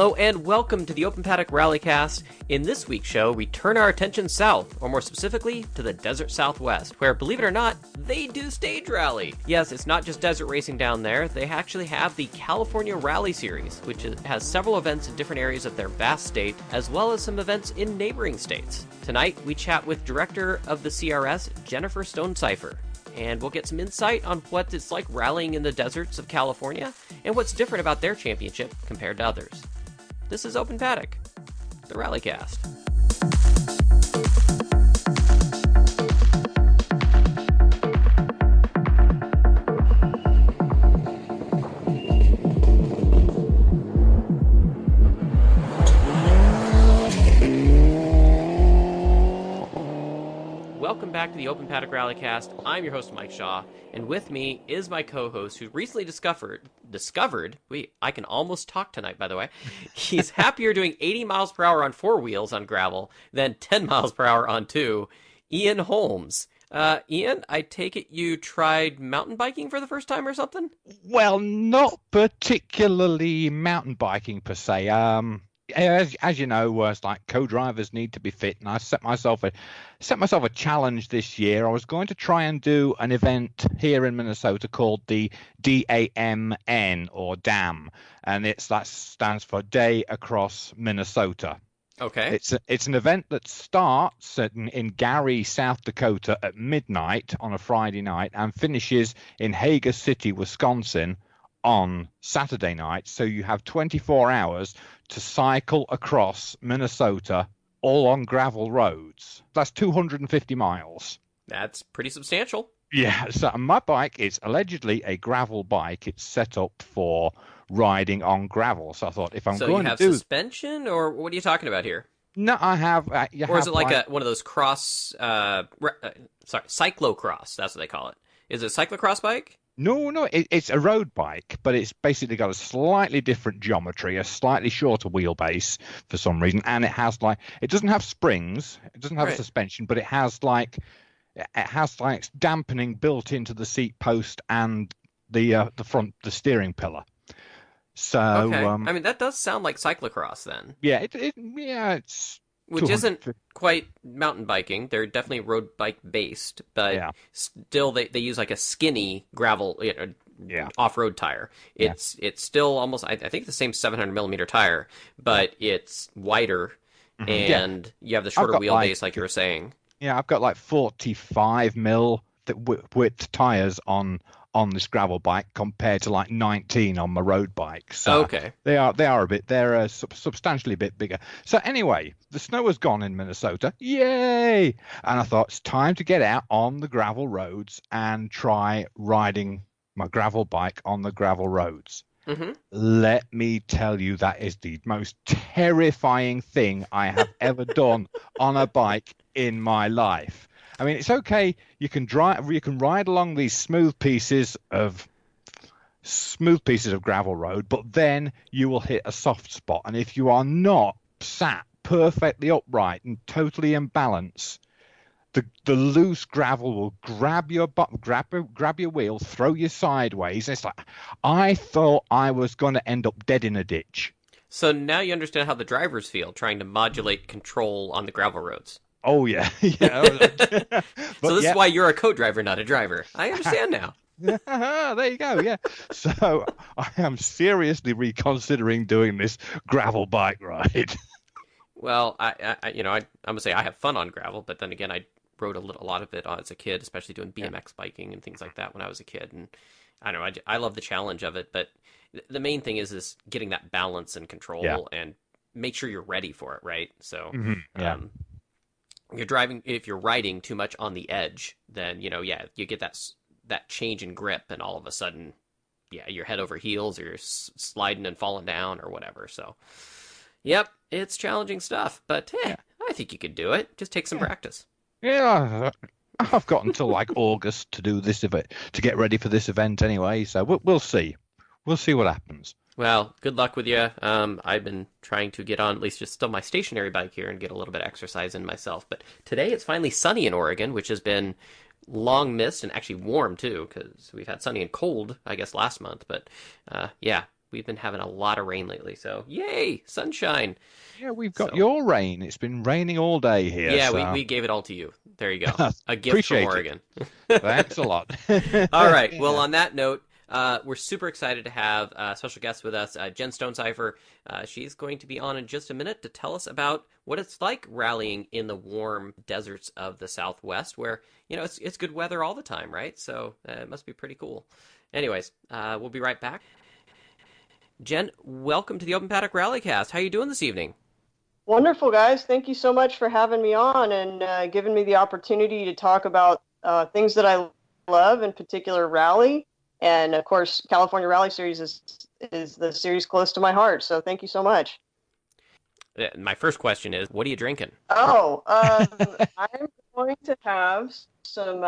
Hello and welcome to the Open Paddock RallyCast. In this week's show, we turn our attention south, or more specifically, to the desert southwest, where, believe it or not, they do stage rally. Yes, it's not just desert racing down there, they actually have the California Rally Series, which has several events in different areas of their vast state, as well as some events in neighboring states. Tonight, we chat with director of the CRS, Jennifer Stonecipher. And we'll get some insight on what it's like rallying in the deserts of California and what's different about their championship compared to others. This is Open Paddock, the RallyCast. Welcome back to the Open Paddock RallyCast. I'm your host, Mike Shaw, and with me is my co-host who recently discovered, I can almost talk tonight, by the way. He's happier doing 80 miles per hour on four wheels on gravel than 10 miles per hour on two, Ian Holmes. Ian, I take it you tried mountain biking for the first time or something? Well, not particularly mountain biking per se. As you know, it's like co-drivers need to be fit, and I set myself a challenge this year. I was going to try and do an event here in Minnesota called the DAMN, or DAM, and that stands for Day Across Minnesota. Okay. It's an event that starts in Gary, South Dakota at midnight on a Friday night and finishes in Hager City, Wisconsin on Saturday night. So you have 24 hours to cycle across Minnesota all on gravel roads. That's 250 miles. That's pretty substantial. Yeah, so my bike is allegedly a gravel bike. It's set up for riding on gravel. So I thought if I'm going to do... So you have suspension, or what are you talking about here? No, I have... Or is it like one of those cyclocross, that's what they call it. Is it a cyclocross bike? No, it's a road bike, but it's basically got a slightly different geometry, a slightly shorter wheelbase for some reason, and it doesn't have springs, it doesn't have a suspension, but it has dampening built into the seat post and the steering pillar. So okay. I mean, that does sound like cyclocross then. Yeah, it's which isn't quite mountain biking. They're definitely road bike based, but still they use like a skinny gravel off-road tire. It's still almost, I think, the same 700 millimeter tire, but it's wider and you have the shorter wheelbase, like you were saying. Yeah, I've got like 45 mil width tires on this gravel bike compared to like 19 on my road bike. So okay. They're substantially a bit bigger. So anyway, the snow has gone in Minnesota. Yay! And I thought it's time to get out on the gravel roads and try riding my gravel bike on the gravel roads. Mm-hmm. Let me tell you, that is the most terrifying thing I have ever done on a bike in my life. I mean, it's okay. You can ride along these smooth pieces of gravel road, but then you will hit a soft spot. And if you are not sat perfectly upright and totally in balance, the loose gravel will grab your wheel, throw you sideways. It's like, I thought I was going to end up dead in a ditch. So now you understand how the drivers feel trying to modulate control on the gravel roads. Oh, yeah. So this is why you're a co-driver, not a driver. I understand now. There you go, yeah. So I am seriously reconsidering doing this gravel bike ride. Well, I'm going to say I have fun on gravel, but then again, I rode a lot of it as a kid, especially doing BMX biking and things like that when I was a kid. And I don't know, I love the challenge of it, but the main thing is getting that balance and control and make sure you're ready for it, right? So, if you're riding too much on the edge, then, you get that change in grip, and all of a sudden, you're head over heels, or you're sliding and falling down or whatever. So, yep, it's challenging stuff, but I think you could do it. Just take some practice. Yeah, I've got until like August to do this event, to get ready for this event anyway. So we'll see. We'll see what happens. Well, good luck with you. I've been trying to get on at least just still my stationary bike here and get a little bit of exercise in myself. But today it's finally sunny in Oregon, which has been long missed and actually warm too, because we've had sunny and cold, I guess, last month. But yeah, we've been having a lot of rain lately. So yay, sunshine. Yeah, we've got your rain. It's been raining all day here. Yeah, so. we gave it all to you. There you go. A gift from Appreciate Oregon. it. Thanks a lot. All right. Well, on that note, we're super excited to have a special guest with us, Jen Stonecipher. She's going to be on in just a minute to tell us about what it's like rallying in the warm deserts of the Southwest, where, it's good weather all the time, right? So it must be pretty cool. Anyways, we'll be right back. Jen, welcome to the Open Paddock RallyCast. How are you doing this evening? Wonderful, guys. Thank you so much for having me on and giving me the opportunity to talk about things that I love, in particular rally. And, of course, California Rally Series is the series close to my heart. So thank you so much. My first question is, what are you drinking? Oh, I'm going to have some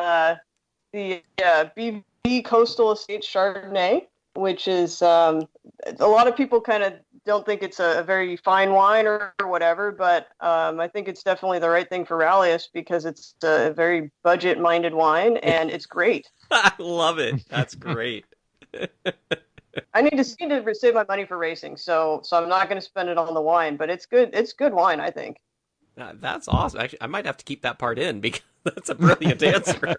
the BV Coastal Estate Chardonnay, which is a lot of people kind of don't think it's a very fine wine or whatever, but I think it's definitely the right thing for rallyists because it's a very budget-minded wine, and it's great. I love it. That's great. I need to save my money for racing, so I'm not going to spend it on the wine, but it's good. It's good wine, I think. That's awesome. Actually, I might have to keep that part in because that's a brilliant answer.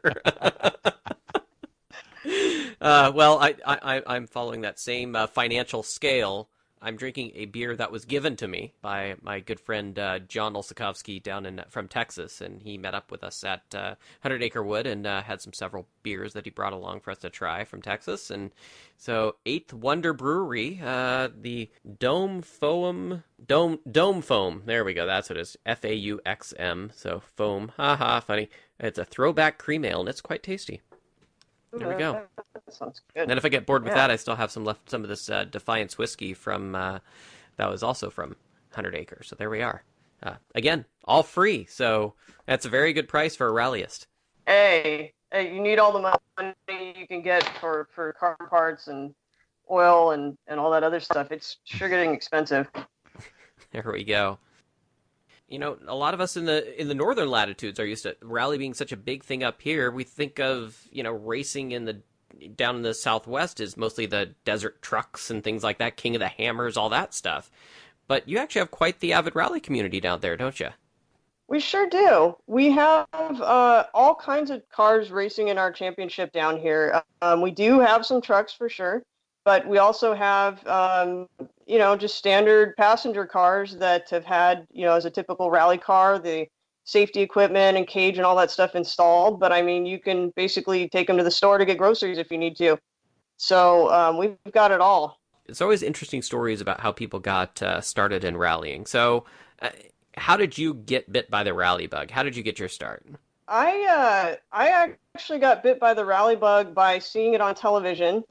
Well, I'm following that same financial scale. I'm drinking a beer that was given to me by my good friend John Olsikovsky down from Texas, and he met up with us at 100 Acre Wood and had several beers that he brought along for us to try from Texas. And so, Eighth Wonder Brewery, the Dome Foam. There we go. That's what it is. FAUXM. So foam. Haha, funny. It's a throwback cream ale, and it's quite tasty. There we go. That sounds good. And then if I get bored with that, I still have some of this Defiance whiskey from that was also from 100 Acre. So there we are. Again, all free. So that's a very good price for a rallyist. Hey, you need all the money you can get for car parts and oil and all that other stuff. It's sure getting expensive. There we go. A lot of us in the northern latitudes are used to rally being such a big thing up here. We think of, racing down in the Southwest is mostly the desert trucks and things like that, King of the Hammers, all that stuff. But you actually have quite the avid rally community down there, don't you? We sure do. We have all kinds of cars racing in our championship down here. We do have some trucks for sure, but we also have just standard passenger cars that have had, as a typical rally car, the safety equipment and cage and all that stuff installed. But I mean, you can basically take them to the store to get groceries if you need to. So we've got it all. It's always interesting stories about how people got started in rallying. So how did you get bit by the rally bug? How did you get your start? I actually got bit by the rally bug by seeing it on television.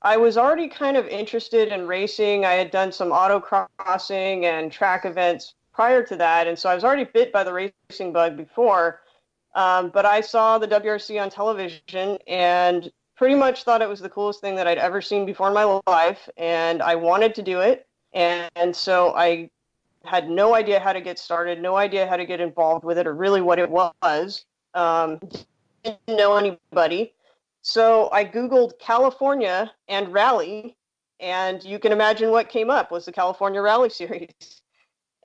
I was already kind of interested in racing. I had done some autocrossing and track events prior to that, and so I was already bit by the racing bug before. But I saw the WRC on television and pretty much thought it was the coolest thing that I'd ever seen before in my life, and I wanted to do it. And so I had no idea how to get started, no idea how to get involved with it or really what it was. Didn't know anybody. So I Googled California and rally, and you can imagine what came up was the California Rally Series.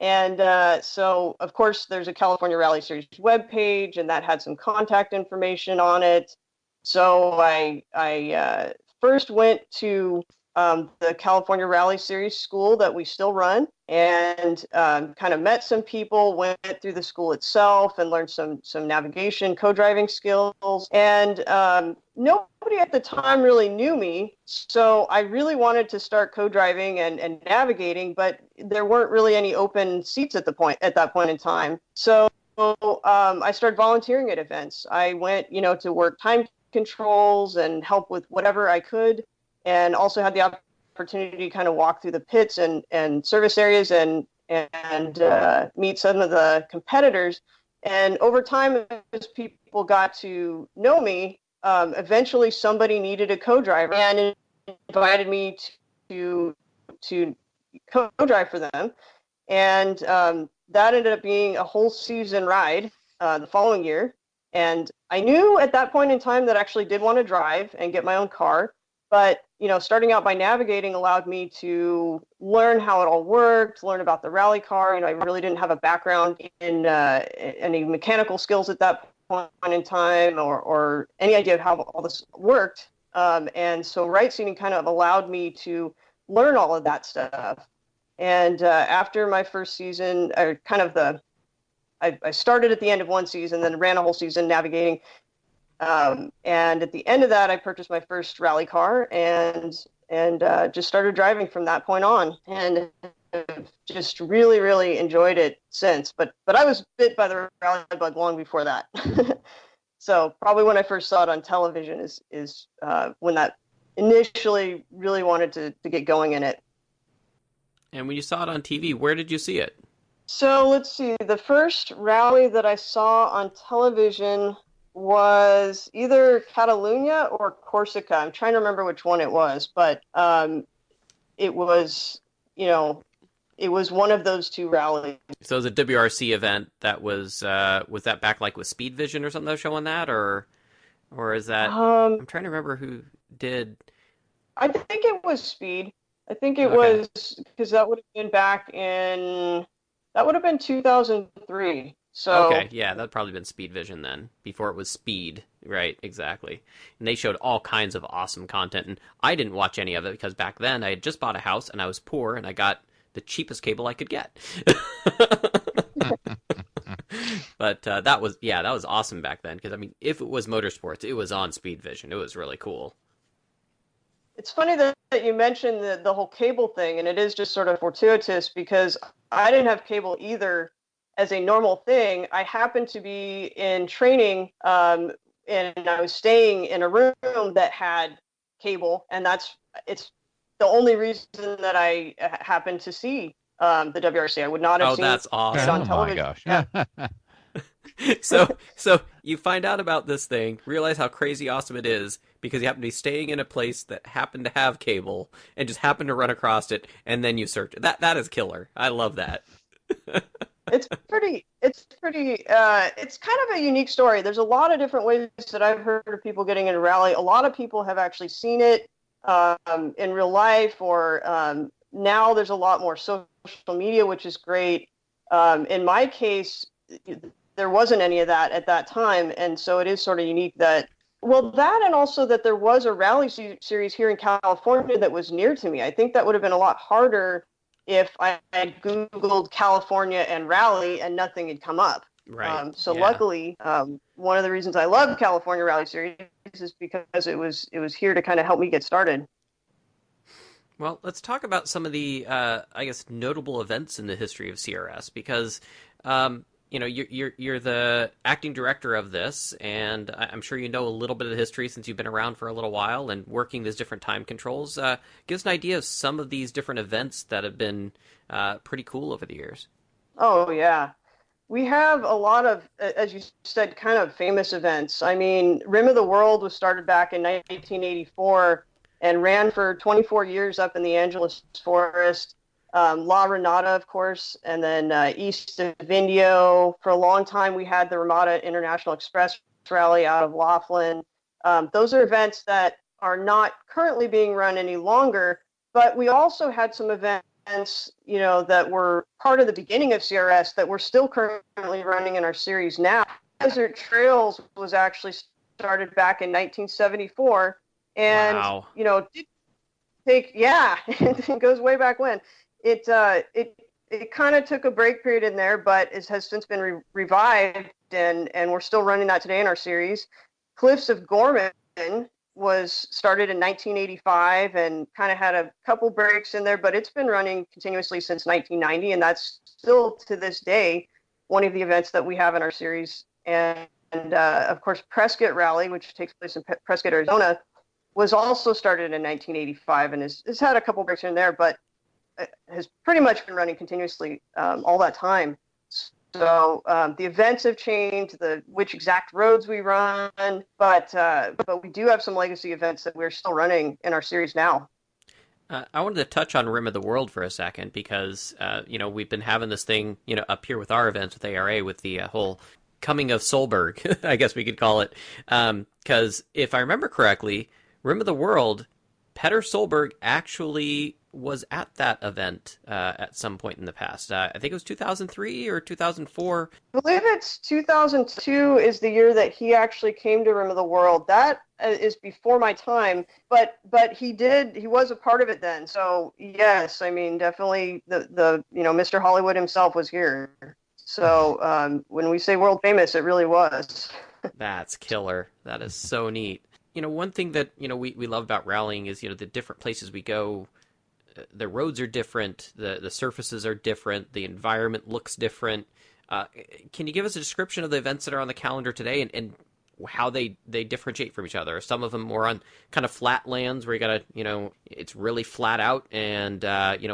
And so, of course, there's a California Rally Series webpage, and that had some contact information on it. So I first went to the California Rally Series school that we still run, and kind of met some people, went through the school itself and learned some navigation, co-driving skills. And nobody at the time really knew me, so I really wanted to start co-driving and navigating, but there weren't really any open seats at that point in time. So I started volunteering at events. I went, to work time controls and help with whatever I could, and also had the opportunity to kind of walk through the pits and service areas and meet some of the competitors. And over time, as people got to know me, eventually somebody needed a co-driver and invited me to co-drive for them. And that ended up being a whole season ride the following year. And I knew at that point in time that I actually did want to drive and get my own car, but starting out by navigating allowed me to learn how it all worked, learn about the rally car. I really didn't have a background in any mechanical skills at that point in time, or any idea of how all this worked. And so right seating kind of allowed me to learn all of that stuff. And after my first season, I started at the end of one season, then ran a whole season navigating. And at the end of that, I purchased my first rally car and just started driving from that point on, and just really, really enjoyed it since. But I was bit by the rally bug long before that. So probably when I first saw it on television is when that initially really wanted to get going in it. And when you saw it on TV, where did you see it? So let's see. The first rally that I saw on television was either Catalunya or Corsica. I'm trying to remember which one it was, but it was, it was one of those two rallies. So it was a WRC event that was that back like with Speed Vision or something that was showing that, or is that? I'm trying to remember who did. I think it was Speed. I think it was, because that would have been that would have been 2003. So okay, yeah, that'd probably been Speed Vision then, before it was Speed, right? Exactly. And they showed all kinds of awesome content, and I didn't watch any of it because back then I had just bought a house and I was poor, and I got the cheapest cable I could get. But that was awesome back then, because if it was motorsports, it was on Speed Vision. It was really cool. It's funny that you mentioned the whole cable thing, and it is just sort of fortuitous because I didn't have cable either as a normal thing. I happened to be in training, and I was staying in a room that had cable, and it's the only reason that I happened to see the WRC. I would not have seen that's awesome. it on television. Oh my gosh. Yeah. So you find out about this thing, realize how crazy awesome it is, because you happen to be staying in a place that happened to have cable and just happened to run across it, and then you search it. That is killer. I love that. It's kind of a unique story. There's a lot of different ways that I've heard of people getting into rally. A lot of people have actually seen it in real life, or now there's a lot more social media, which is great. In my case, there wasn't any of that at that time, and so it is sort of unique that and also that there was a rally series here in California that was near to me. I think that would have been a lot harder if I had Googled California and rally and nothing had come up. Right. Luckily, one of the reasons I love California Rally Series is because it was here to kind of help me get started. Well, let's talk about some of the, notable events in the history of CRS, because, you're the acting director of this, and I'm sure you know a little bit of the history since you've been around for a little while and working these different time controls. Give us an idea of some of these different events that have been pretty cool over the years. Oh, yeah. We have a lot of, as you said, kind of famous events. Rim of the World was started back in 1984 and ran for 24 years up in the Angeles Forest. La Renata, of course, and then east of Indio. For a long time, we had the Ramada International Express Rally out of Laughlin. Those are events that are not currently being run any longer, but we also had some events, that were part of the beginning of CRS that we're still currently running in our series now. Desert Trails was actually started back in 1974, and wow. It goes way back when. It kind of took a break period in there, but it has since been revived, and we're still running that today in our series. Cliffs of Gorman was started in 1985 and kind of had a couple breaks in there, but it's been running continuously since 1990, and that's still to this day one of the events that we have in our series. And of course, Prescott Rally, which takes place in Prescott, Arizona, was also started in 1985 and has had a couple breaks in there, but has pretty much been running continuously all that time. So the events have changed, which exact roads we run, but we do have some legacy events that we're still running in our series now. I wanted to touch on Rim of the World for a second because, we've been having this thing, up here with our events with ARA with the whole coming of Solberg, I guess we could call it. Because if I remember correctly, Rim of the World Petter Solberg actually was at that event at some point in the past. I think it was 2003 or 2004. I believe it's 2002 is the year that he actually came to Rim of the World. That is before my time, but he was a part of it then. So yes, I mean, definitely the Mr. Hollywood himself was here. So when we say world famous, it really was. That's killer. That is so neat. One thing that, we love about rallying is, the different places we go, the roads are different, the surfaces are different, the environment looks different. Can you give us a description of the events that are on the calendar today and how they differentiate from each other? Are some of them more on kind of flat lands where you gotta, it's really flat out and,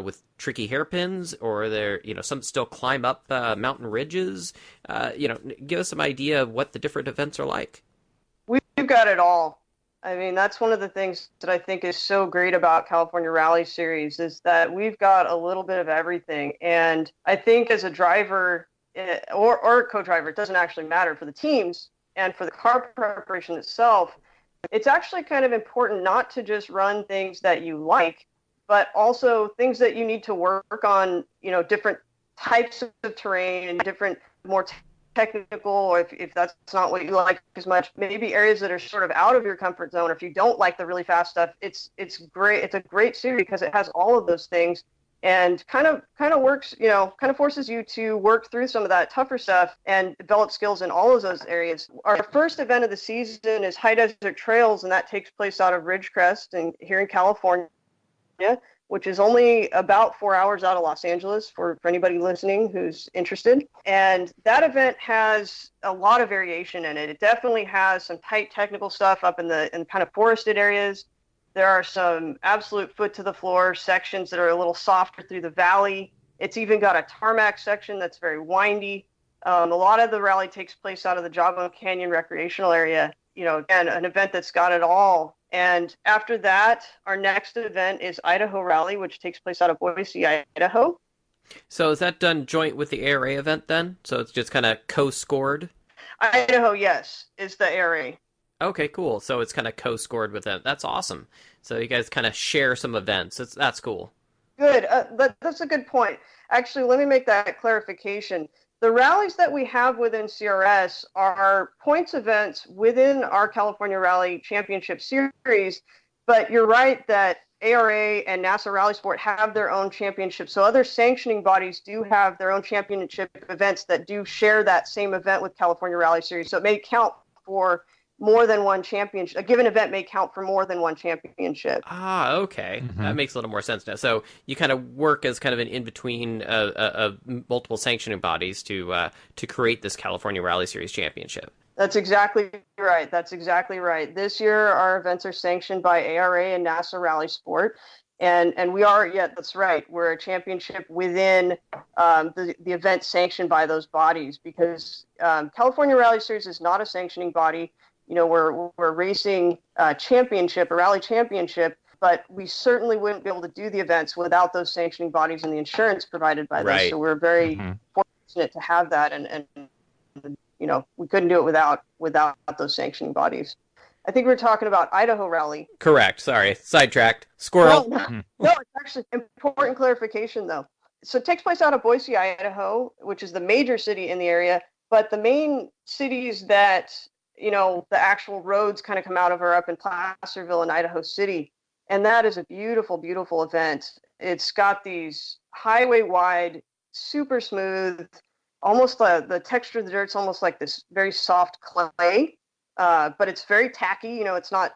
with tricky hairpins, or they're, some still climb up mountain ridges? Give us some idea of what the different events are like. We've got it all. I mean, that's one of the things that I think is so great about California Rally Series is that we've got a little bit of everything. And I think as a driver or a co-driver, it doesn't actually matter for the teams and for the car preparation itself. It's actually kind of important not to just run things that you like, but also things that you need to work on, different types of terrain and different more technical, or if that's not what you like as much, maybe areas that are sort of out of your comfort zone. Or if you don't like the really fast stuff, it's great. It's a great series because it has all of those things and kind of works, kind of forces you to work through some of that tougher stuff and develop skills in all of those areas. Our first event of the season is High Desert Trails, and that takes place out of Ridgecrest and here in California, which is only about 4 hours out of Los Angeles for anybody listening who's interested. And that event has a lot of variation in it. It definitely has some tight technical stuff up in kind of forested areas. There are some absolute foot to the floor sections that are a little softer through the valley. It's even got a tarmac section that's very windy. A lot of the rally takes place out of the Jawbone Canyon recreational area. Again, an event that's got it all. And after that, our next event is Idaho Rally, which takes place out of Boise, Idaho. So is that done joint with the ARA event then? So it's just kind of co-scored? Idaho, yes, is the ARA. Okay, cool. So it's kind of co-scored with it. That's awesome. So you guys kind of share some events. That's cool. Good. That's a good point. Actually, let me make that clarification. The rallies that we have within CRS are points events within our California Rally Championship Series, but you're right that ARA and NASA Rally Sport have their own championships. So other sanctioning bodies do have their own championship events that do share that same event with California Rally Series. So it may count for more than one championship. A given event may count for more than one championship. Ah, okay. Mm-hmm. That makes a little more sense now. So you kind of work as kind of an in-between of multiple sanctioning bodies to create this California Rally Series championship. That's exactly right. That's exactly right. This year, our events are sanctioned by ARA and NASA Rally Sport. And we are, that's right. We're a championship within the event sanctioned by those bodies because California Rally Series is not a sanctioning body. We're racing championship, a rally championship, but we certainly wouldn't be able to do the events without those sanctioning bodies and the insurance provided by them. So we're very fortunate to have that, and we couldn't do it without those sanctioning bodies. I think we're talking about Idaho Rally. Correct. Sorry, sidetracked. Squirrel. No, it's actually important clarification though. So it takes place out of Boise, Idaho, which is the major city in the area, but the main cities that the actual roads kind of come out of are up in Placerville and Idaho City. And that is a beautiful, beautiful event. It's got these highway-wide, super smooth, almost the texture of the dirt's almost like this very soft clay, but it's very tacky. It's not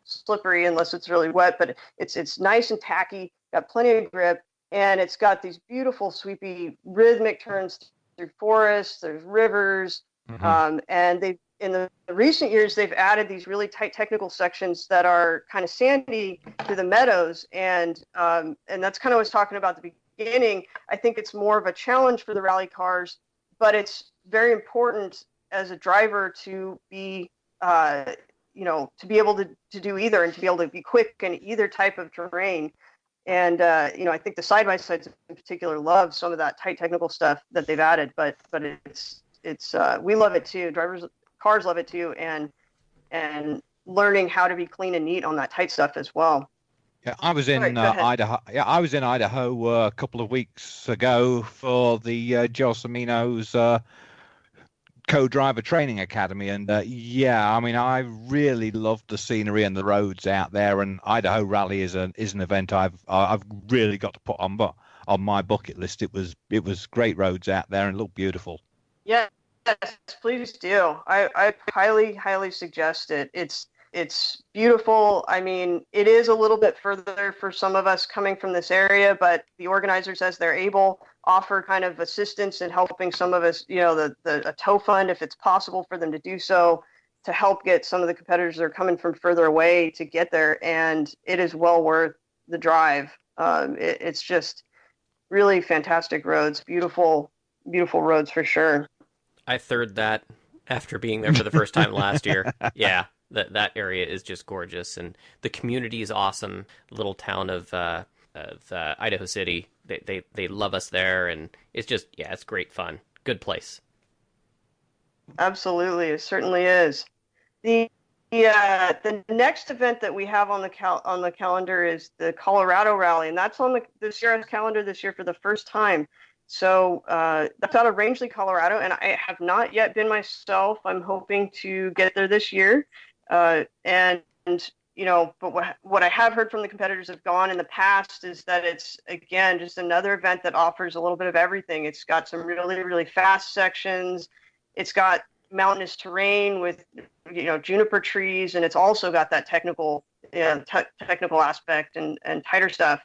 slippery unless it's really wet, but it's nice and tacky, got plenty of grip, and it's got these beautiful, sweepy, rhythmic turns through forests, there's rivers, and in the recent years, they've added these really tight technical sections that are kind of sandy through the meadows, and that's kind of what I was talking about at the beginning. I think it's more of a challenge for the rally cars, but it's very important as a driver to be, to be able to do either and to be able to be quick in either type of terrain. And, I think the side-by-sides in particular love some of that tight technical stuff that they've added, but it's we love it too. Cars love it too. And learning how to be clean and neat on that tight stuff as well. Yeah, I was Sorry, in go ahead. Idaho. Yeah, I was in Idaho a couple of weeks ago for the Joe Cimino's co-driver training academy, and yeah, I mean, I really loved the scenery and the roads out there. And Idaho Rally is an event I've really got to put on my bucket list. It was great roads out there and looked beautiful. Yes, please do. I highly suggest it. It's beautiful. I mean, it is a little bit further for some of us coming from this area, but the organizers, as they're able, offer kind of assistance in helping some of us, a tow fund, if it's possible for them to do so, to help get some of the competitors that are coming from further away to get there. And it is well worth the drive. It's just really fantastic roads, beautiful roads for sure. I third that after being there for the first time last year. Yeah, that area is just gorgeous, and the community is awesome. Little town of Idaho City, they love us there, and it's just, yeah, it's great fun. Good place. Absolutely, it certainly is. The next event that we have on the calendar is the Colorado Rally, and that's on the CRS calendar this year for the first time. So that's out of Rangeley, Colorado, and I have not yet been myself. I'm hoping to get there this year. And but what I have heard from the competitors have gone in the past is that it's, again, just another event that offers a little bit of everything. It's got some really, really fast sections. It's got mountainous terrain with, juniper trees, and it's also got that technical aspect and tighter stuff.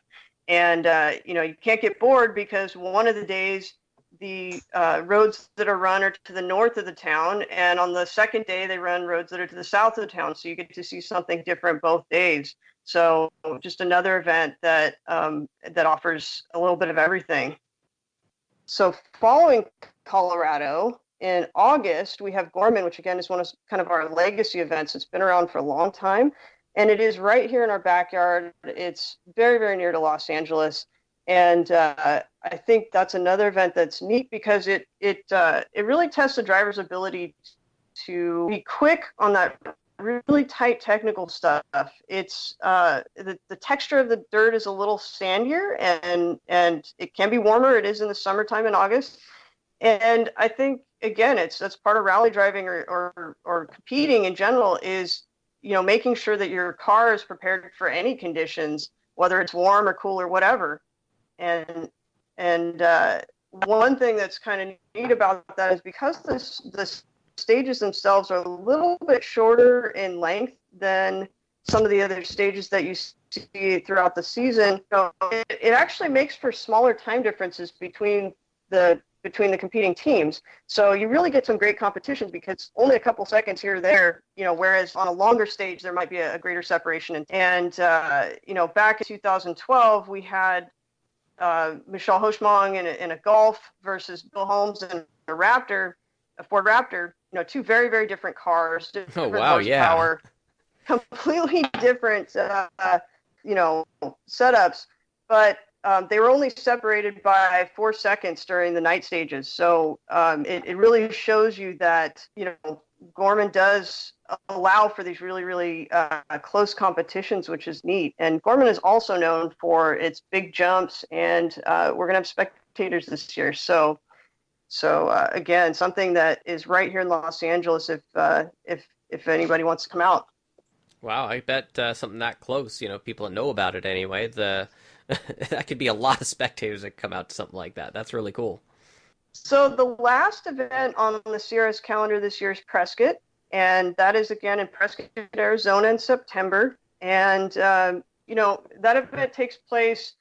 And, you can't get bored because one of the days the roads that are run are to the north of the town, and on the second day they run roads that are to the south of the town. So you get to see something different both days. So just another event that offers a little bit of everything. So following Colorado, in August, we have Gorman, which again is one of kind of our legacy events. It's been around for a long time. And it is right here in our backyard. It's very, very near to Los Angeles. And I think that's another event that's neat because it really tests the driver's ability to be quick on that really tight technical stuff. It's the texture of the dirt is a little sandier, and it can be warmer. It is in the summertime in August. And I think, again, that's part of rally driving or competing in general is, making sure that your car is prepared for any conditions, whether it's warm or cool or whatever. And one thing that's kind of neat about that is because the stages themselves are a little bit shorter in length than some of the other stages that you see throughout the season, it actually makes for smaller time differences between the competing teams. So you really get some great competition because only a couple seconds here or there, whereas on a longer stage, there might be a greater separation. And back in 2012, we had Michelle Hochmong in a Golf versus Bill Holmes in a Raptor, a Ford Raptor, two very, very different cars, different horsepower, completely different, setups. But they were only separated by 4 seconds during the night stages. So it really shows you that, Gorman does allow for these really, really close competitions, which is neat. And Gorman is also known for its big jumps, and we're going to have spectators this year. So again, something that is right here in Los Angeles if anybody wants to come out. Wow, I bet something that close, people that know about it anyway, that could be a lot of spectators that come out to something like that. That's really cool. So the last event on the CRS calendar this year is Prescott, and that is again in Prescott, Arizona in September. And, that event takes place,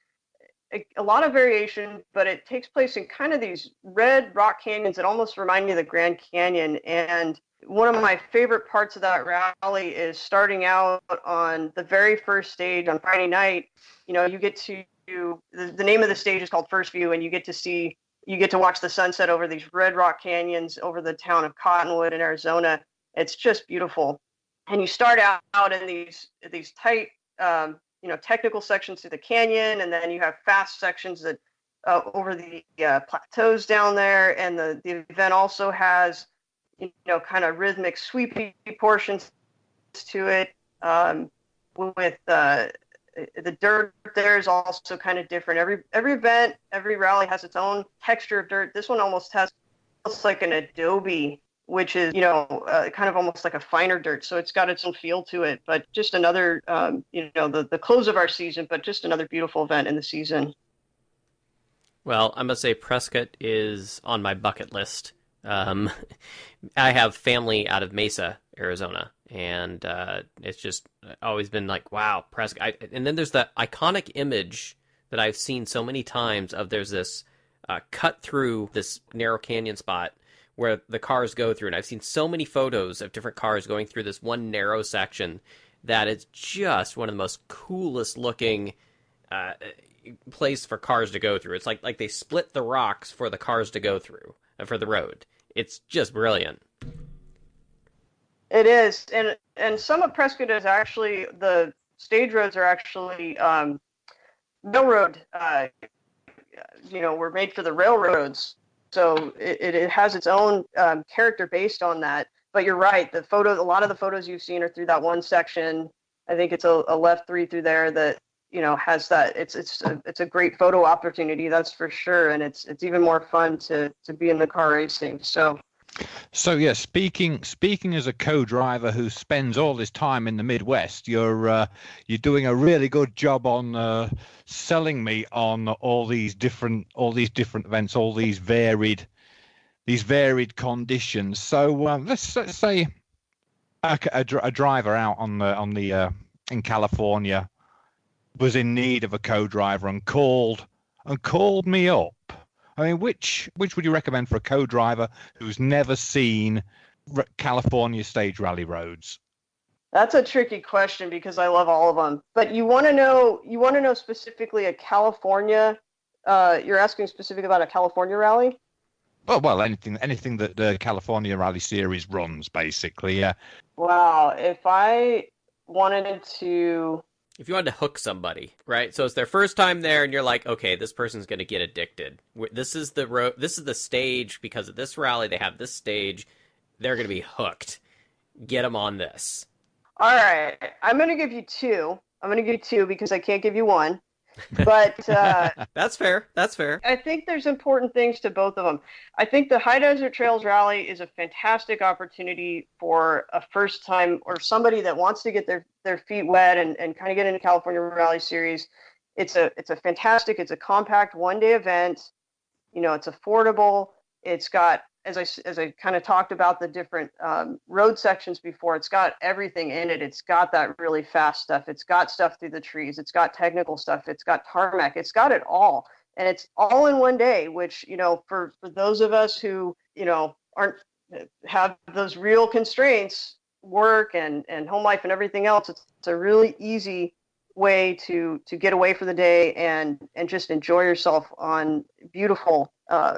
a lot of variation, but it takes place in kind of these red rock canyons that almost remind me of the Grand Canyon. And one of my favorite parts of that rally is starting out on the very first stage on Friday night. You get to, the name of the stage is called First View, and you get to watch the sunset over these red rock canyons over the town of Cottonwood in Arizona. It's just beautiful. And you start out in these tight, technical sections through the canyon, and then you have fast sections that over the plateaus down there. And the event also has, kind of rhythmic, sweepy portions to it. With the dirt there is also kind of different. Every event, every rally has its own texture of dirt. This one almost looks like an adobe, which is, kind of almost like a finer dirt. So it's got its own feel to it. But just another, the close of our season, but just another beautiful event in the season. Well, I must say Prescott is on my bucket list. I have family out of Mesa, Arizona, and it's just always been like, wow, Prescott. And then there's that iconic image that I've seen so many times of there's this cut through this narrow canyon spot where the cars go through, and I've seen so many photos of different cars going through this one narrow section that it's just one of the most coolest looking place for cars to go through. It's like they split the rocks for the cars to go through for the road. It's just brilliant. It is, and some of Prescott is actually, the stage roads are actually railroad. Were made for the railroads, so it has its own character based on that. But you're right, a lot of the photos you've seen are through that one section. I think it's a left 3 through there that has that. It's a great photo opportunity, that's for sure, and it's even more fun to be in the car racing. So yeah, speaking as a co-driver who spends all his time in the Midwest, you're doing a really good job on selling me on all these different events, all these varied conditions. So let's say a driver out on the in California was in need of a co-driver and called me up. I mean, which would you recommend for a co-driver who's never seen California stage rally roads? That's a tricky question because I love all of them. But you want to know specifically a California. You're asking specific about a California rally? Well, anything that the California Rally Series runs, basically. Yeah. Wow, if I wanted to. If you wanted to hook somebody, right? So it's their first time there, and you're like, okay, this person's going to get addicted. This is the road. This is the stage because of this rally. They have this stage. They're going to be hooked. Get them on this. All right, I'm going to give you two. Because I can't give you one. But that's fair. I think there's important things to both of them. I think the High Desert Trails Rally is a fantastic opportunity for a first time or somebody that wants to get their feet wet and kind of get into California Rally Series. It's a compact one-day event. It's affordable. It's got, as I kind of talked about the different road sections before, it's got everything in it. It's got that really fast stuff. It's got stuff through the trees. It's got technical stuff. It's got tarmac. It's got it all. And it's all in one day, which, for those of us who, have those real constraints, work and home life and everything else, it's a really easy way to get away for the day and just enjoy yourself on beautiful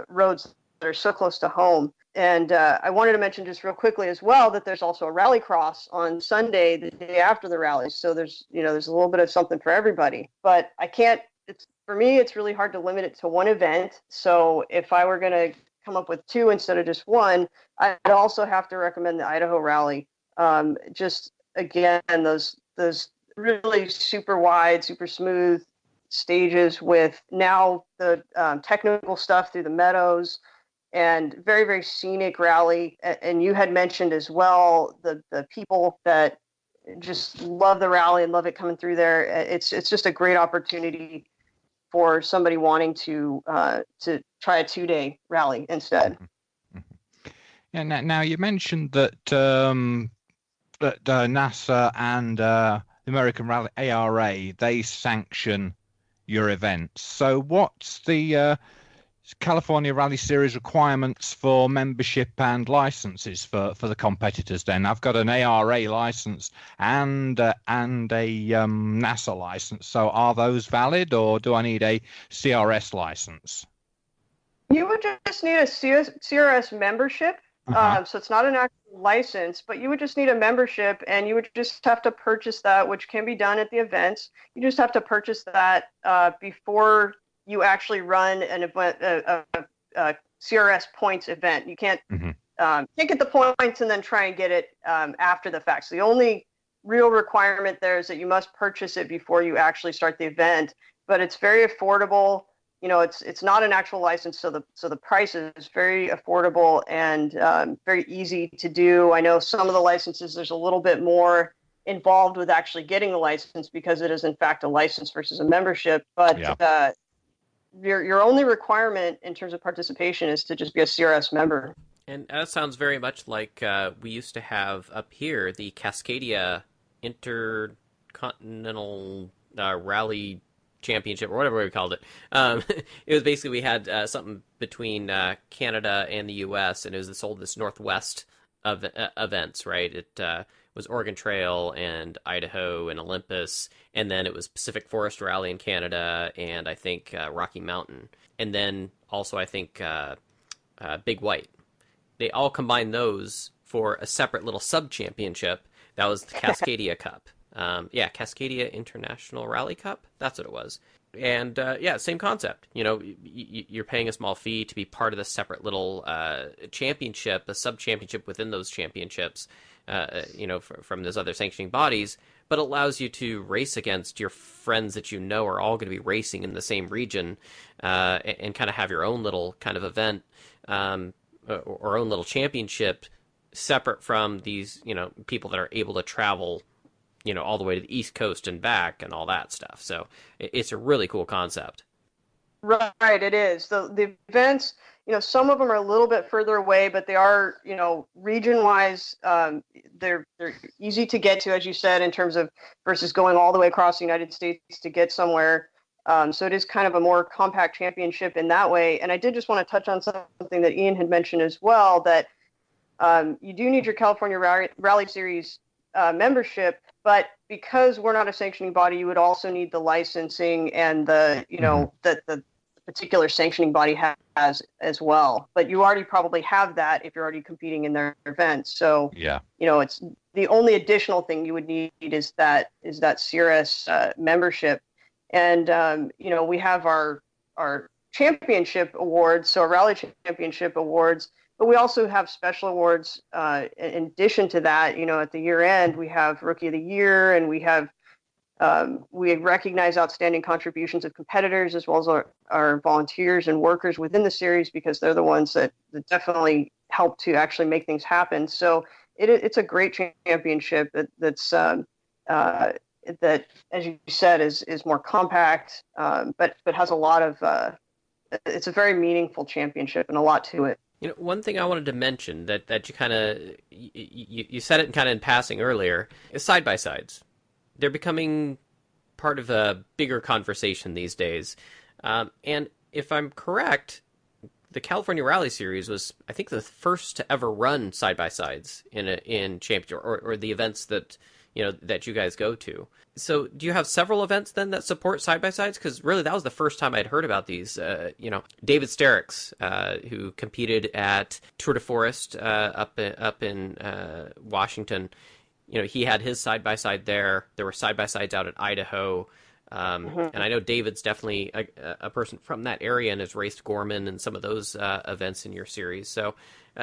roads that are so close to home. And I wanted to mention just real quickly as well that there's also a rallycross on Sunday, the day after the rallies. So there's a little bit of something for everybody. But for me, it's really hard to limit it to one event. So if I were going to come up with two instead of just one, I'd also have to recommend the Idaho Rally. Just again, those really super wide, super smooth stages with now the technical stuff through the meadows. And very, very scenic rally. And you had mentioned as well the people that just love the rally and love it coming through there. It's just a great opportunity for somebody wanting to try a 2-day rally instead. Yeah. Now you mentioned that NASA and the American Rally ARA, they sanction your events. So what's the California Rally Series requirements for membership and licenses for the competitors? Then I've got an ARA license and a NASA license. So are those valid, or do I need a CRS license? You would just need a CRS membership. So it's not an actual license, but you would just need a membership, and you would just have to purchase that, which can be done at the events. You just have to purchase that before you actually run an event, a CRS points event. You can't get the points and then try and get it after the fact. So the only real requirement there is that you must purchase it before you actually start the event. But it's very affordable. You know, it's not an actual license, so the price is very affordable and very easy to do. I know some of the licenses, there's a little bit more involved with actually getting the license because it is in fact a license versus a membership. But your only requirement in terms of participation is to just be a CRS member. And that sounds very much like we used to have up here the Cascadia Intercontinental Rally Championship, or whatever we called it. It was basically, we had something between Canada and the U.S., and it was this Northwest of events, right? It was Oregon Trail and Idaho and Olympus, and then it was Pacific Forest Rally in Canada, and I think Rocky Mountain, and then also I think Big White. They all combined those for a separate little sub-championship. That was the Cascadia Cup. Cascadia International Rally Cup. That's what it was. And same concept. You know, you're paying a small fee to be part of the separate little championship, a sub-championship within those championships, from those other sanctioning bodies, but allows you to race against your friends that you know are all going to be racing in the same region, and kind of have your own little kind of event, or own little championship separate from these, people that are able to travel, all the way to the East Coast and back and all that stuff. So it's a really cool concept. Right, it is. The events, some of them are a little bit further away, but they are, region-wise, they're easy to get to, as you said, in terms of versus going all the way across the United States to get somewhere. So it is kind of a more compact championship in that way. And I did just want to touch on something that Ian had mentioned as well, that you do need your California Rally Series membership, but because we're not a sanctioning body, you would also need the licensing and the particular sanctioning body has as well. But you already probably have that if you're already competing in their events. So it's the only additional thing you would need is that CRS membership. And we have our championship awards, so our rally championship awards, but we also have special awards in addition to that. At the year end, we have Rookie of the Year, and we have we recognize outstanding contributions of competitors as well as our volunteers and workers within the series, because they're the ones that definitely help to actually make things happen. So it's a great championship that's that, as you said, is more compact, but has a lot of. It's a very meaningful championship and a lot to it. One thing I wanted to mention that you kind of you said it kind of in passing earlier is side-by-sides. They're becoming part of a bigger conversation these days. And if I'm correct, the California Rally Series was, I think, the first to ever run side-by-sides in championship or the events that that you guys go to. So do you have several events then that support side-by-sides? Because really that was the first time I'd heard about these. David Sterricks, who competed at Tour de Forest up in Washington, he had his side-by-side there. There were side-by-sides out at Idaho. And I know David's definitely a person from that area and has raced Gorman and some of those events in your series. So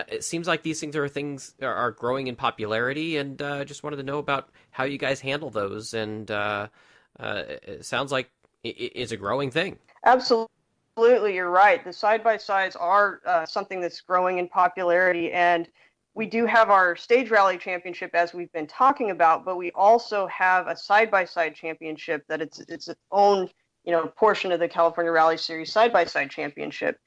it seems like these things are growing in popularity, and just wanted to know about how you guys handle those. And it sounds like it's a growing thing. Absolutely, you're right. The side-by-sides are something that's growing in popularity, and we do have our stage rally championship, as we've been talking about, but we also have a side-by-side championship that it's its own, portion of the California Rally Series side-by-side championship.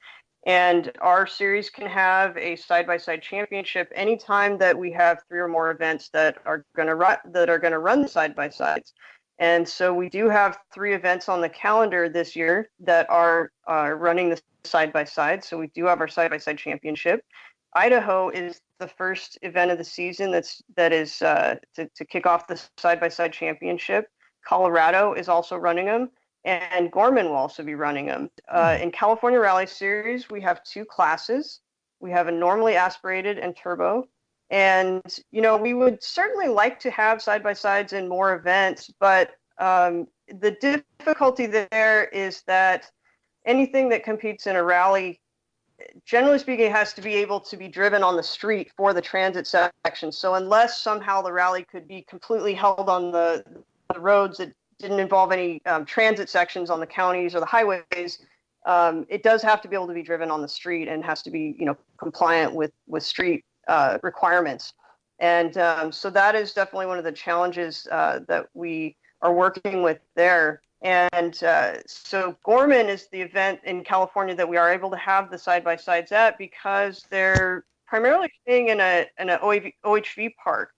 And our series can have a side-by-side championship anytime that we have 3 or more events that are going to run the side-by-sides. And so we do have 3 events on the calendar this year that are running the side-by-side. So we do have our side-by-side championship. Idaho is the first event of the season that is to kick off the side-by-side championship. Colorado is also running them, and Gorman will also be running them. In California Rally Series, we have 2 classes. We have a normally aspirated and turbo. And, we would certainly like to have side-by-sides in more events, but the difficulty there is that anything that competes in a rally generally speaking, it has to be able to be driven on the street for the transit section. So unless somehow the rally could be completely held on the roads that didn't involve any transit sections on the counties or the highways, it does have to be able to be driven on the street and has to be, compliant with street requirements. And so that is definitely one of the challenges that we are working with there. And so Gorman is the event in California that we are able to have the side-by-sides at, because they're primarily staying in an OHV park.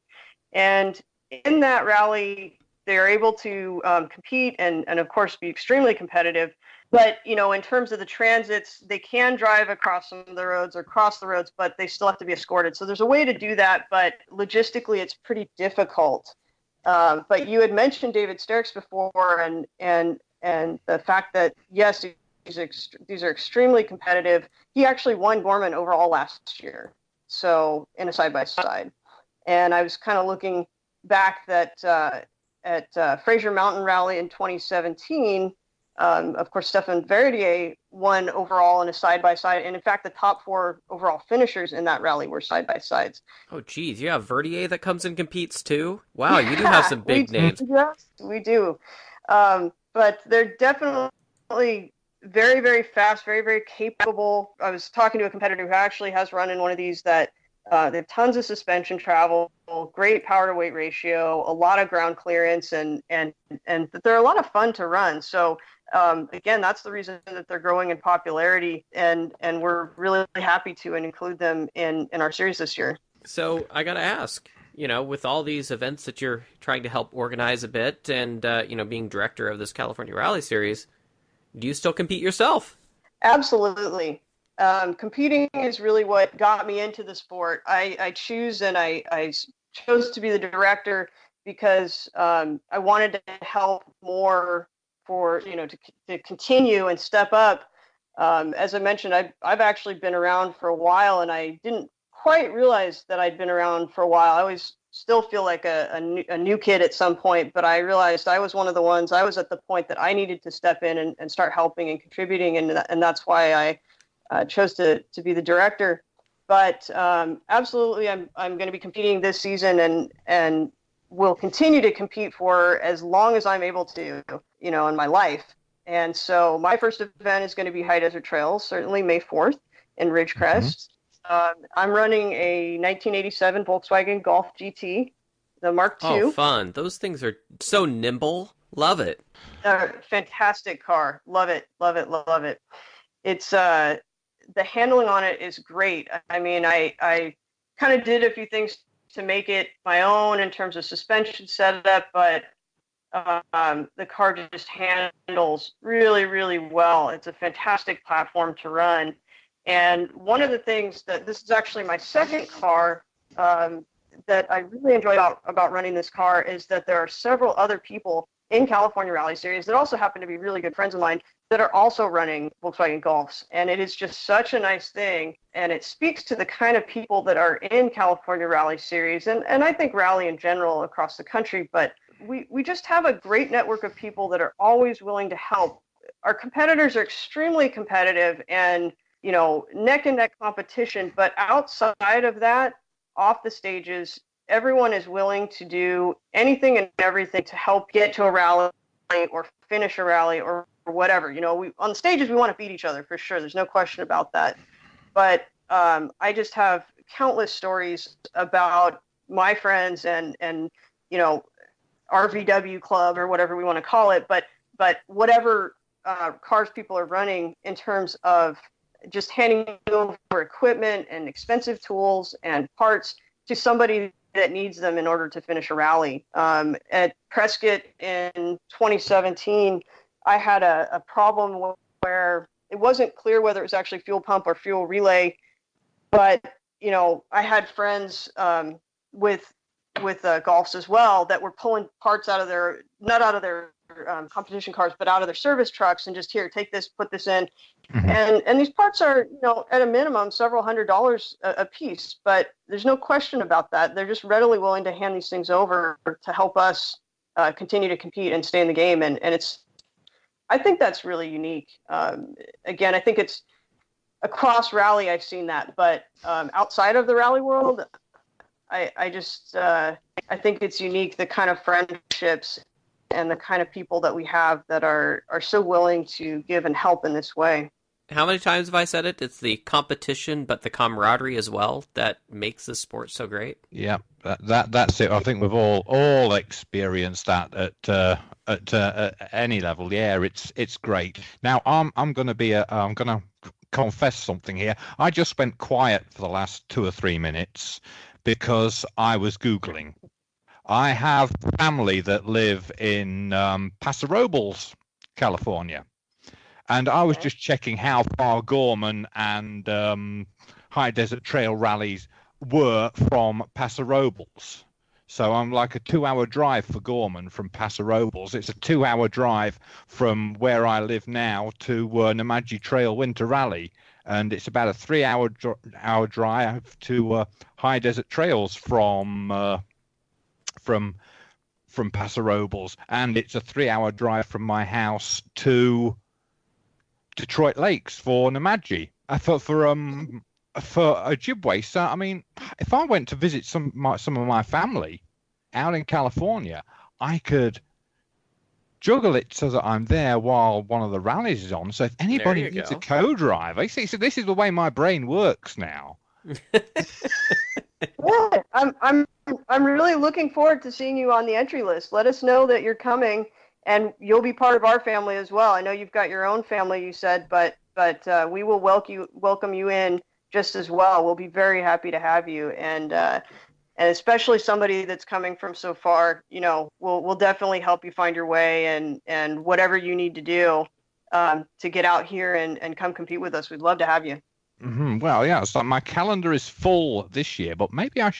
And in that rally, they're able to compete and, of course, be extremely competitive. But, in terms of the transits, they can drive across some of the roads or cross the roads, but they still have to be escorted. So there's a way to do that, but logistically, it's pretty difficult. But you had mentioned David Sterks before, and the fact that, yes, these are extremely competitive. He actually won Gorman overall last year, so in a side-by-side. And I was kind of looking back that at Frazier Mountain Rally in 2017, of course, Stefan Verdier won overall in a side-by-side. And in fact, the top 4 overall finishers in that rally were side-by-sides. Oh, geez. You have Verdier that comes and competes too? Wow, you do have some big names. Yes, we do. But they're definitely very, very fast, very, very capable. I was talking to a competitor who actually has run in one of these that they have tons of suspension travel, great power to weight ratio, a lot of ground clearance, and they're a lot of fun to run. So again, that's the reason that they're growing in popularity, and we're really happy to include them in our series this year. So I got to ask, with all these events that you're trying to help organize a bit, and being director of this California Rally Series, do you still compete yourself? Absolutely. Competing is really what got me into the sport. I chose to be the director because I wanted to help more for, to continue and step up. As I mentioned, I've actually been around for a while, and I didn't quite realize that I'd been around for a while. I always still feel like a new kid at some point, but I realized I was one of the ones. I was at the point that I needed to step in and start helping and contributing, and that's why I chose to be the director. But absolutely, I'm going to be competing this season, and will continue to compete for as long as I'm able to, in my life. And so my first event is going to be High Desert Trails, certainly May 4th in Ridgecrest. I'm running a 1987 Volkswagen Golf GT, the Mark II. Oh, fun. Those things are so nimble. Love it. Fantastic car. Love it, love it, love it. It's the handling on it is great. I mean, I kind of did a few things to make it my own in terms of suspension setup, but the car just handles really, really well. It's a fantastic platform to run. And one of the things this is actually my second car that I really enjoy about running this car is that there are several other people in California Rally Series that also happen to be really good friends of mine that are also running Volkswagen Golfs. And it is just such a nice thing. And it speaks to the kind of people that are in California Rally Series, and I think rally in general across the country. But we just have a great network of people that are always willing to help. Our competitors are extremely competitive and, neck and neck competition. But outside of that, off the stages, everyone is willing to do anything and everything to help get to a rally or finish a rally or whatever. On the stages, we want to beat each other for sure. There's no question about that. But I just have countless stories about my friends and RVW club or whatever we want to call it. But whatever cars people are running in terms of just handing over equipment and expensive tools and parts to somebody that needs them in order to finish a rally. At Prescott in 2017, I had a problem where it wasn't clear whether it was actually fuel pump or fuel relay, but I had friends with Golfs as well that were pulling parts out of their competition cars, but out of their service trucks, and just here, take this, put this in. Mm-hmm. And these parts are, at a minimum, several $100s a piece, but there's no question about that. They're just readily willing to hand these things over to help us continue to compete and stay in the game. And I think that's really unique. Again, I think it's across rally, I've seen that, but outside of the rally world, I just I think it's unique, the kind of friendships and the kind of people that we have that are so willing to give and help in this way. How many times have I said it? It's the competition, but the camaraderie as well that makes this sport so great. Yeah, that's it. I think we've all experienced that at any level. Yeah, it's great. Now I'm going to confess something here. I just went quiet for the last 2 or 3 minutes because I was Googling. I have family that live in Paso Robles, California. And I was just checking how far Gorman and High Desert Trail rallies were from Paso Robles. So I'm like a 2-hour drive for Gorman from Paso Robles. It's a 2-hour drive from where I live now to Namadgi Trail Winter Rally. And it's about a 3-hour drive to High Desert Trails from Paso Robles. And it's a 3-hour drive from my house to Detroit Lakes for Namadgi. For Ojibwe. So I mean, if I went to visit some of my family out in California, I could juggle it so that I'm there while one of the rallies is on. So if anybody needs a co-driver, see, so this is the way my brain works now. Yeah, I'm really looking forward to seeing you on the entry list. Let us know that you're coming. And you'll be part of our family as well. I know you've got your own family, you said, but we will welcome you in just as well. We'll be very happy to have you, and especially somebody that's coming from so far. You know, we'll definitely help you find your way and whatever you need to do to get out here and come compete with us. We'd love to have you. Mm-hmm. Well, yeah. So my calendar is full this year, but maybe I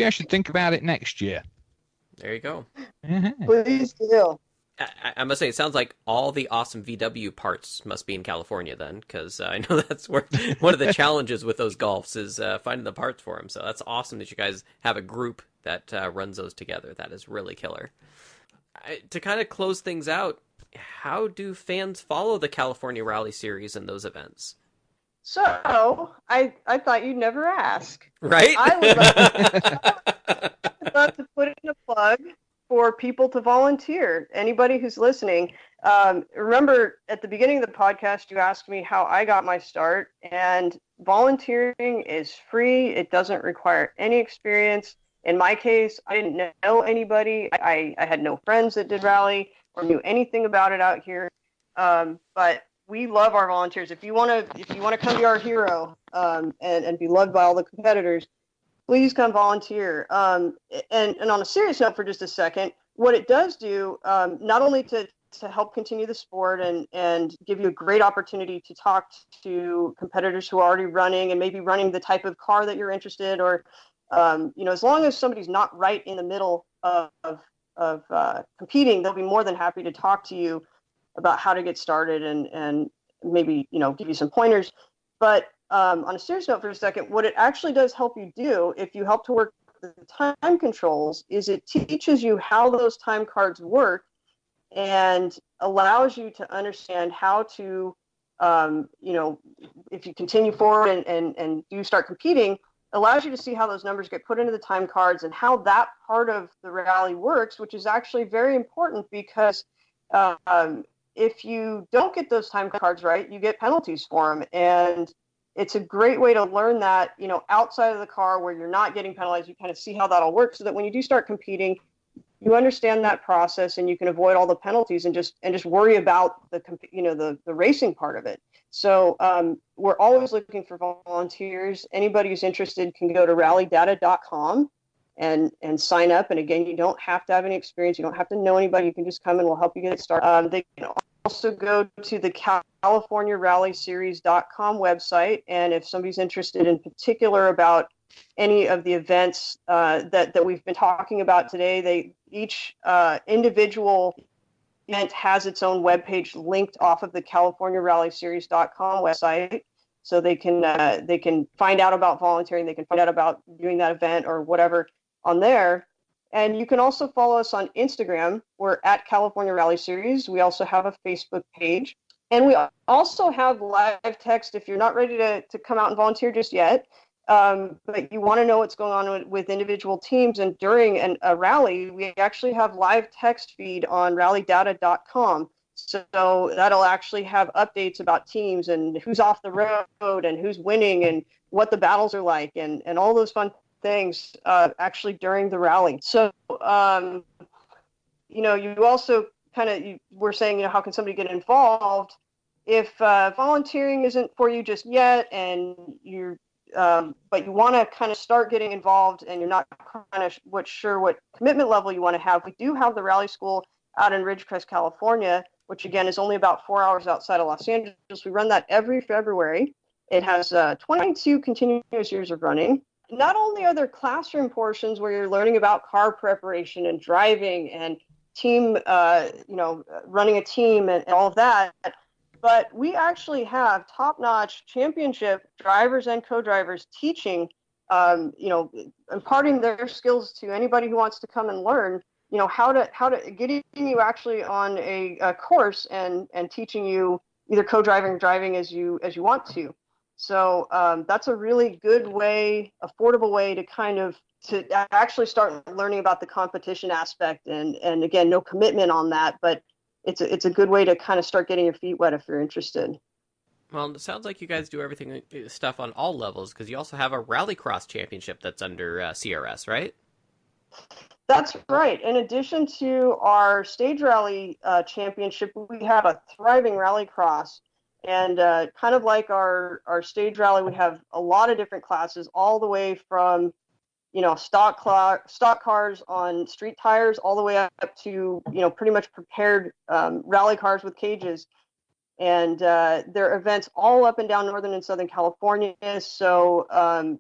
should think about it next year. There you go. Please do. I must say, it sounds like all the awesome VW parts must be in California then, because I know that's where one of the challenges with those Golfs is finding the parts for them. So that's awesome that you guys have a group that runs those together. That is really killer. To kind of close things out, how do fans follow the California Rally Series and those events? So I thought you'd never ask. Right? I would love to put in a plug for people to volunteer. Anybody who's listening, remember at the beginning of the podcast, you asked me how I got my start, and volunteering is free. It doesn't require any experience. In my case, I didn't know anybody. I had no friends that did rally or knew anything about it out here. But we love our volunteers. If you want to come be our hero and be loved by all the competitors, please come volunteer. And on a serious note for just a second, what it does do, not only to help continue the sport and give you a great opportunity to talk to competitors who are already running and maybe running the type of car that you're interested, or as long as somebody's not right in the middle of competing, they'll be more than happy to talk to you about how to get started and maybe give you some pointers. But on a serious note for a second, what it actually does help you do, if you help to work the time controls, is it teaches you how those time cards work and allows you to understand how to, if you continue forward and do start competing, allows you to see how those numbers get put into the time cards and how that part of the rally works, which is actually very important because if you don't get those time cards right, you get penalties for them. And it's a great way to learn that, outside of the car where you're not getting penalized, you kind of see how that all works so that when you do start competing, you understand that process and you can avoid all the penalties and just worry about the racing part of it. So we're always looking for volunteers. Anybody who's interested can go to rallydata.com and sign up. And again, you don't have to have any experience. You don't have to know anybody. You can just come and we'll help you get started. They can also go to the CaliforniaRallySeries.com website. And if somebody's interested in particular about any of the events that we've been talking about today, each individual event has its own webpage linked off of the CaliforniaRallySeries.com website. So they can find out about volunteering. They can find out about doing that event or whatever on there. And you can also follow us on Instagram. We're at California Rally Series. We also have a Facebook page. And we also have live text if you're not ready to come out and volunteer just yet, but you want to know what's going on with individual teams. And during a rally, we actually have live text feed on rallydata.com. So that'll actually have updates about teams and who's off the road and who's winning and what the battles are like and all those fun things actually during the rally. So, you also you were saying, how can somebody get involved? If volunteering isn't for you just yet, and but you want to kind of start getting involved, and you're not kind of sure what commitment level you want to have, we do have the Rally School out in Ridgecrest, California, which again is only about 4 hours outside of Los Angeles. We run that every February. It has 22 continuous years of running. Not only are there classroom portions where you're learning about car preparation and driving and team, running a team and all of that, but we actually have top-notch championship drivers and co-drivers teaching, imparting their skills to anybody who wants to come and learn, how to getting you actually on a course and teaching you either co-driving or driving as you want to. So that's a really good way, affordable way to actually start learning about the competition aspect. And again, no commitment on that, but it's a good way to kind of start getting your feet wet if you're interested. Well, it sounds like you guys do everything stuff on all levels, because you also have a rallycross championship that's under CRS, right? That's right. In addition to our stage rally championship, we have a thriving rallycross. And kind of like our stage rally, we have a lot of different classes, all the way from stock cars on street tires, all the way up to pretty much prepared rally cars with cages. And there are events all up and down Northern and Southern California. So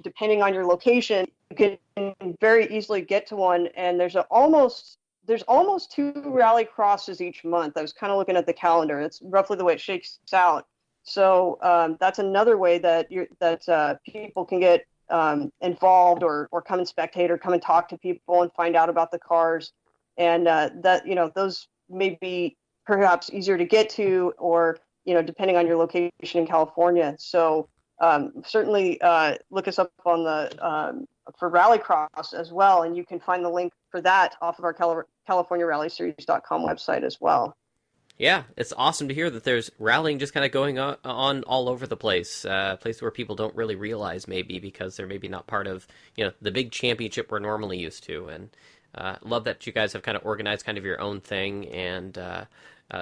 depending on your location, you can very easily get to one. And there's almost 2 rally crosses each month. I was kind of looking at the calendar. It's roughly the way it shakes out. So that's another way that people can get involved or come and spectate or come and talk to people and find out about the cars. And those may be perhaps easier to get to, or depending on your location in California. So certainly look us up on the for Rallycross as well, and you can find the link for that off of our CaliforniaRallySeries.com website as well. Yeah, it's awesome to hear that there's rallying just kind of going on all over the place, place where people don't really realize maybe because they're maybe not part of the big championship we're normally used to. And love that you guys have kind of organized kind of your own thing, and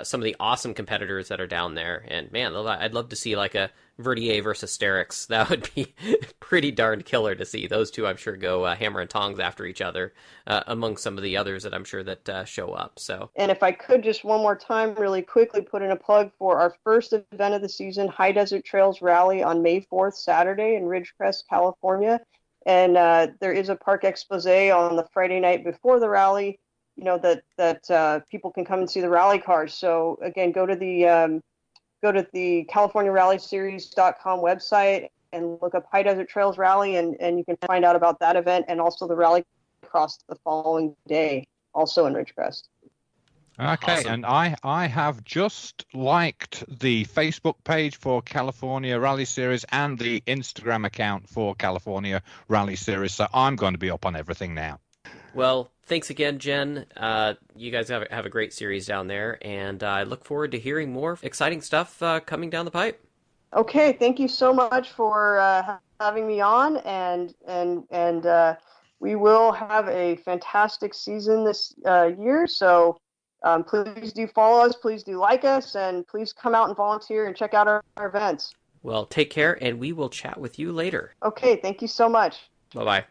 some of the awesome competitors that are down there. And man, I'd love to see like a Verdier versus Sterix. That would be pretty darn killer to see. Those two, I'm sure, go hammer and tongs after each other, among some of the others that I'm sure that show up. So, and if I could just one more time really quickly put in a plug for our first event of the season, High Desert Trails Rally on May 4th, Saturday in Ridgecrest, California. And there is a park expose on the Friday night before the rally, that people can come and see the rally cars. So again, go to the CaliforniaRallySeries.com website and look up High Desert Trails Rally, and you can find out about that event and also the rally cross the following day, also in Ridgecrest. Okay, Awesome. and I have just liked the Facebook page for California Rally Series and the Instagram account for California Rally Series, so I'm going to be up on everything now. Well, thanks again, Jen. You guys have a great series down there, and I look forward to hearing more exciting stuff coming down the pipe. Okay, thank you so much for having me on, and we will have a fantastic season this year. So please do follow us, please do like us, and please come out and volunteer and check out our events. Well, take care, and we will chat with you later. Okay, thank you so much. Bye-bye.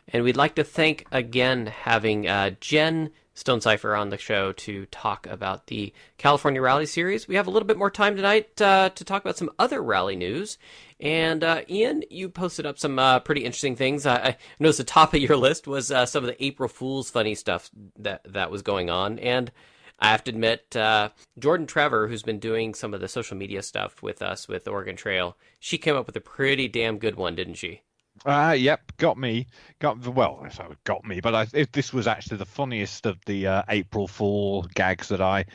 And we'd like to thank again having Jen Stonecipher on the show to talk about the California Rally Series. We have a little bit more time tonight to talk about some other rally news. And Ian, you posted up some pretty interesting things. I noticed the top of your list was some of the April Fool's funny stuff that was going on. And I have to admit, Jordan Trevor, who's been doing some of the social media stuff with us with Oregon Trail, she came up with a pretty damn good one, didn't she? Yep, got me. Got me. But this was actually the funniest of the April Fool gags that I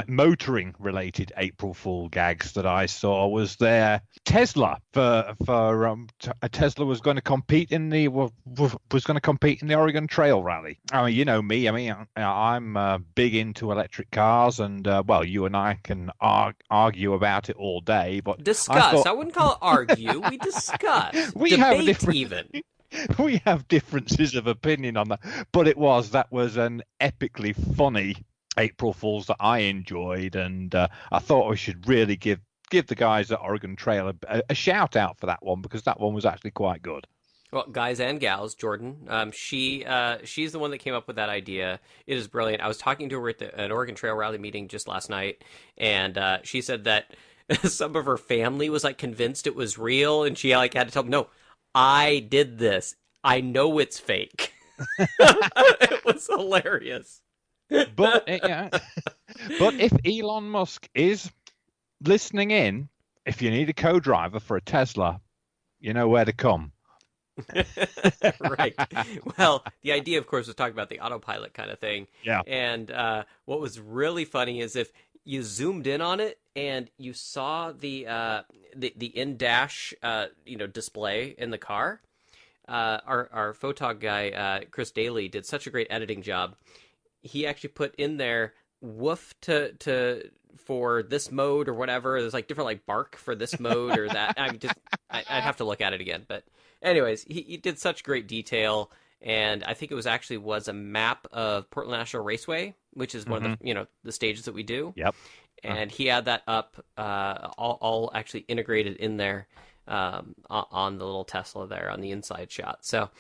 motoring related April Fool gags that I saw was their Tesla Tesla was going to compete in the Oregon Trail Rally. I mean, you know me. I mean, I'm big into electric cars, and well, you and I can argue about it all day. But Discuss. I wouldn't call it argue. We discuss. we Debate have a different even. we have differences of opinion on that, but that was an epically funny April Fools that I enjoyed, and I thought we should really give the guys at Oregon Trail a shout out for that one, because that one was actually quite good. Well, guys and gals, Jordan. She's the one that came up with that idea. It is brilliant. I was talking to her at an Oregon Trail Rally meeting just last night, and she said that some of her family was like convinced it was real, and she like had to tell them, no, I did this. I know it's fake. It was hilarious. But if Elon Musk is listening in, if you need a co-driver for a Tesla, you know where to come. Right. Well, the idea, of course, was talking about the autopilot kind of thing. Yeah. And what was really funny is if you zoomed in on it and you saw the in-dash display in the car. Our photog guy, Chris Daly, did such a great editing job. He actually put in there woof for this mode or whatever. There's like different like bark for this mode or that. I'd have to look at it again. But anyways, he did such great detail. And I think it was a map of Portland National Raceway, which is one of the the stages that we do. Yep. And he had that up, all actually integrated in there on the little Tesla there on the inside shot. So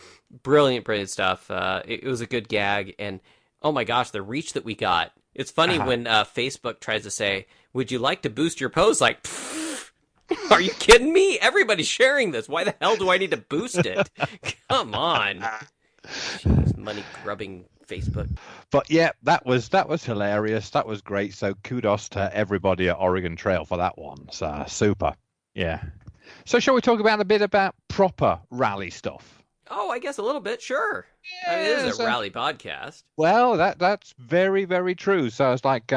brilliant stuff. It was a good gag, and oh my gosh, the reach that we got. It's funny when Facebook tries to say, "Would you like to boost your post?" Like, are you kidding me? Everybody's sharing this. Why the hell do I need to boost it? Come on. Jeez, money grubbing Facebook. But yeah, that was hilarious. That was great. So kudos to everybody at Oregon Trail for that one. So super. Yeah. So shall we talk about a bit about proper rally stuff? Oh, I guess a little bit, sure. Yeah, I mean, this is a rally podcast. Well, that's very, very true. So it's like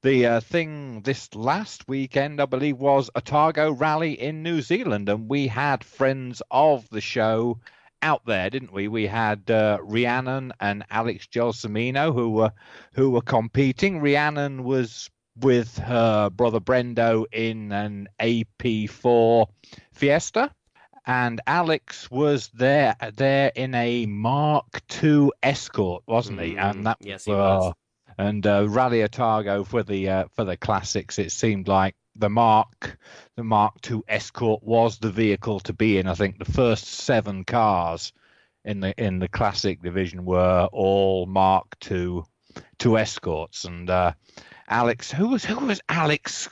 the thing this last weekend, I believe, was Otago Rally in New Zealand, and we had friends of the show out there, didn't we? We had Rhiannon and Alex Gelsomino who were competing. Rhiannon was with her brother Brendo in an AP4 Fiesta, and Alex was there in a Mark II Escort, wasn't he? And that yes, he was. And Rally Otago for the classics. It seemed like the Mark II Escort was the vehicle to be in. I think the first 7 cars in the classic division were all Mark II Escorts, and Alex, who was Alex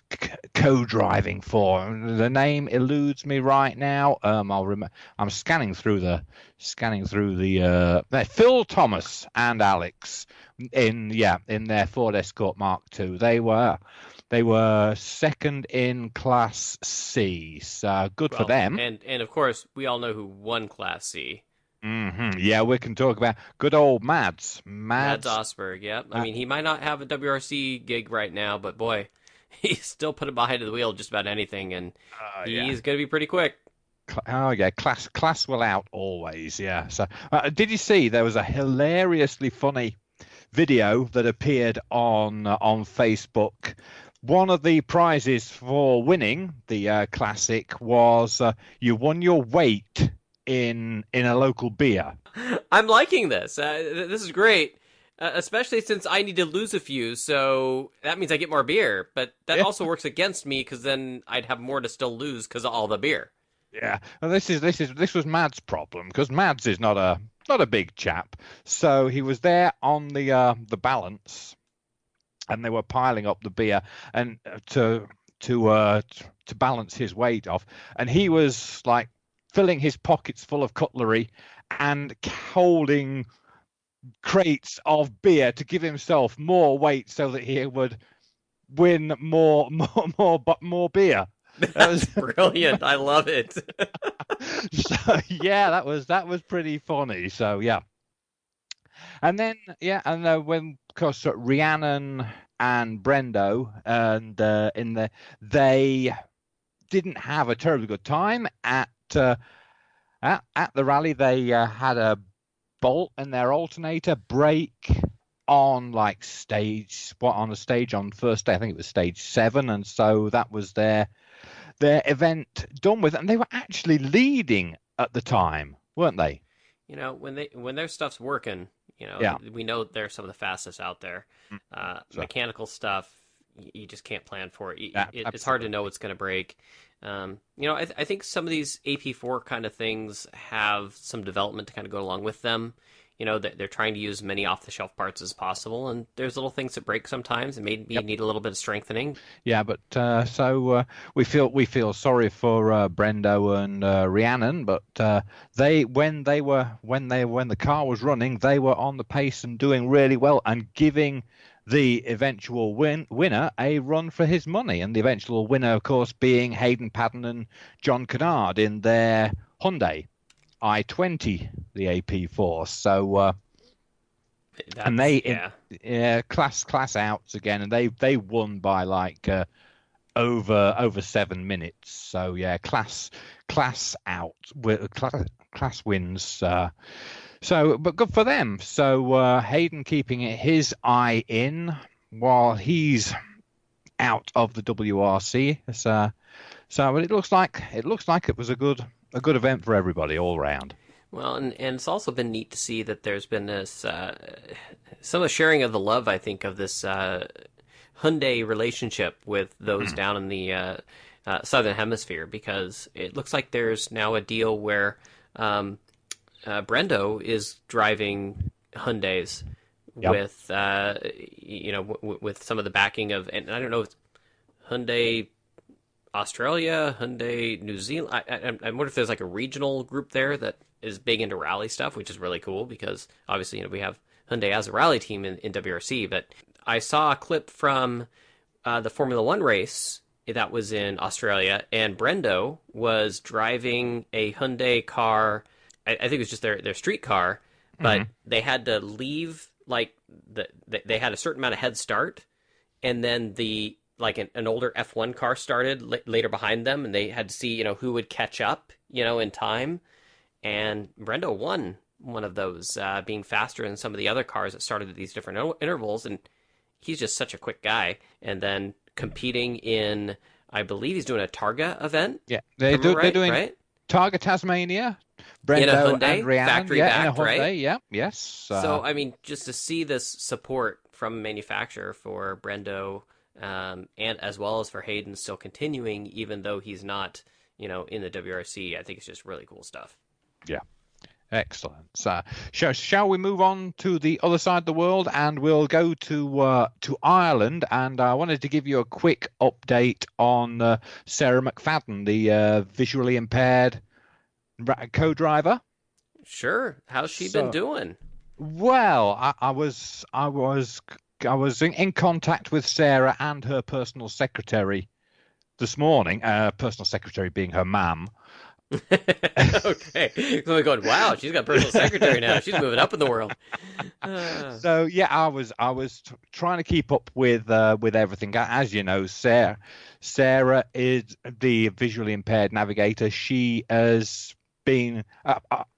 co-driving for? The name eludes me right now. I'm scanning through the Phil Thomas and Alex in their Ford Escort Mark II. They were second in Class C, so good for them. And of course, we all know who won Class C. Mm-hmm. Yeah, we can talk about good old Mads Osberg. Yeah, I mean, he might not have a WRC gig right now, but boy, he's still put him behind the wheel just about anything, and he's going to be pretty quick. Oh yeah, class will out always. Yeah. So, did you see there was a hilariously funny video that appeared on Facebook? One of the prizes for winning the classic was you won your weight in a local beer. I'm liking this. This is great, especially since I need to lose a few, so that means I get more beer. But that also works against me because then I'd have more to still lose because of all the beer. Yeah, and this was Mads' problem, because Mads is not a big chap, so he was there on the balance, and they were piling up the beer and to balance his weight off, and he was like filling his pockets full of cutlery and holding crates of beer to give himself more weight so that he would win more beer. That's brilliant. I love it. So yeah, that was pretty funny. So yeah, and then when of course Rhiannon and Brendo and they didn't have a terribly good time at the rally. They had a bolt in their alternator break on on a stage on first day. I think it was stage 7, and so that was their event done with, and they were actually leading at the time, weren't they? When their stuff's working, Yeah. we know they're some of the fastest out there. So, Mechanical stuff, you just can't plan for it. yeah, It's hard to know what's going to break. I think some of these AP4 kind of things have some development to kind of go along with them. They're trying to use as many off-the-shelf parts as possible, and there's little things that break sometimes, and maybe need a little bit of strengthening. Yeah, but we feel sorry for Brendo and Rhiannon, but when the car was running, they were on the pace and doing really well and giving the eventual winner a run for his money, and the eventual winner, of course, being Hayden Paddon and John Kennard in their Hyundai i20, the AP4. So and they class outs again, and they won by like over 7 minutes. So yeah, class out with class wins. But good for them. So Hayden keeping his eye in while he's out of the WRC. So it looks like it was a good event for everybody all around. Well, and it's also been neat to see that there's been this some of the sharing of the love, I think, of this Hyundai relationship with those down in the Southern Hemisphere, because it looks like there's now a deal where Brendo is driving Hyundais with with some of the backing of, and I don't know if Hyundai Australia, Hyundai New Zealand. I wonder if there's like a regional group there that is big into rally stuff, which is really cool because obviously we have Hyundai as a rally team in WRC. But I saw a clip from the Formula One race that was in Australia, and Brendo was driving a Hyundai car. I think it was just their street car, but they had to leave they had a certain amount of head start, and then an older F1 car started later behind them, and they had to see who would catch up in time, and Brendo won one of those, being faster than some of the other cars that started at these different intervals, and he's just such a quick guy. And then competing in, I believe he's doing a Targa event. Yeah, they're doing right? Targa Tasmania. Brendo in a Hyundai, and Rhiannon, factory backed, in a Hyundai, right? Yeah, yes. So I mean, just to see this support from a manufacturer for Brendo, and as well as for Hayden still continuing, even though he's not, in the WRC, I think it's just really cool stuff. Yeah. Excellent. So, shall we move on to the other side of the world, and we'll go to Ireland? And I wanted to give you a quick update on Sarah McFadden, the visually impaired co-driver. Sure. How's she been doing? Well, I was in contact with Sarah and her personal secretary this morning. Personal secretary being her mum. Okay, so we're going, wow, she's got a personal secretary now. She's moving up in the world. So yeah, I was trying to keep up with everything. As you know, Sarah is the visually impaired navigator. She has been,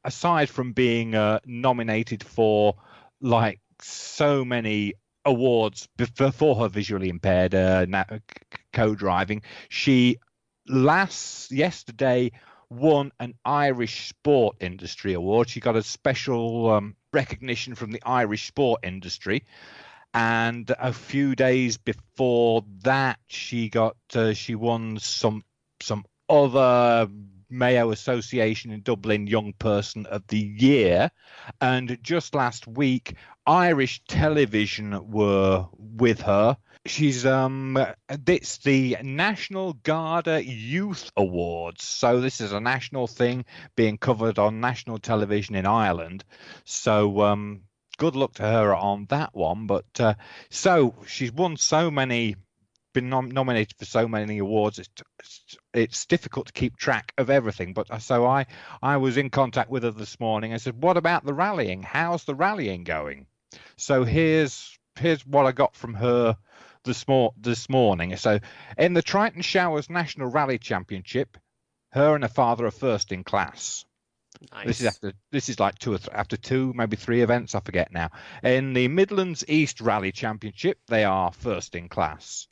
aside from being nominated for like so many awards for her visually impaired co-driving, she yesterday won an Irish Sport Industry Award. She got a special recognition from the Irish sport industry, and a few days before that, she won some other Mayo Association in Dublin Young Person of the Year, and just last week, Irish Television were with her. She's it's the National Garda Youth Awards, so this is a national thing being covered on national television in Ireland. So good luck to her on that one. But so she's won so many been nominated for so many awards. It's difficult to keep track of everything. But so I was in contact with her this morning. I said, "What about the rallying? How's the rallying going?" So here's what I got from her this morning. So in the Triton Showers National Rally Championship, her and her father are first in class. Nice. This is like after two, maybe three events, I forget now. In the Midlands East Rally Championship, they are first in class.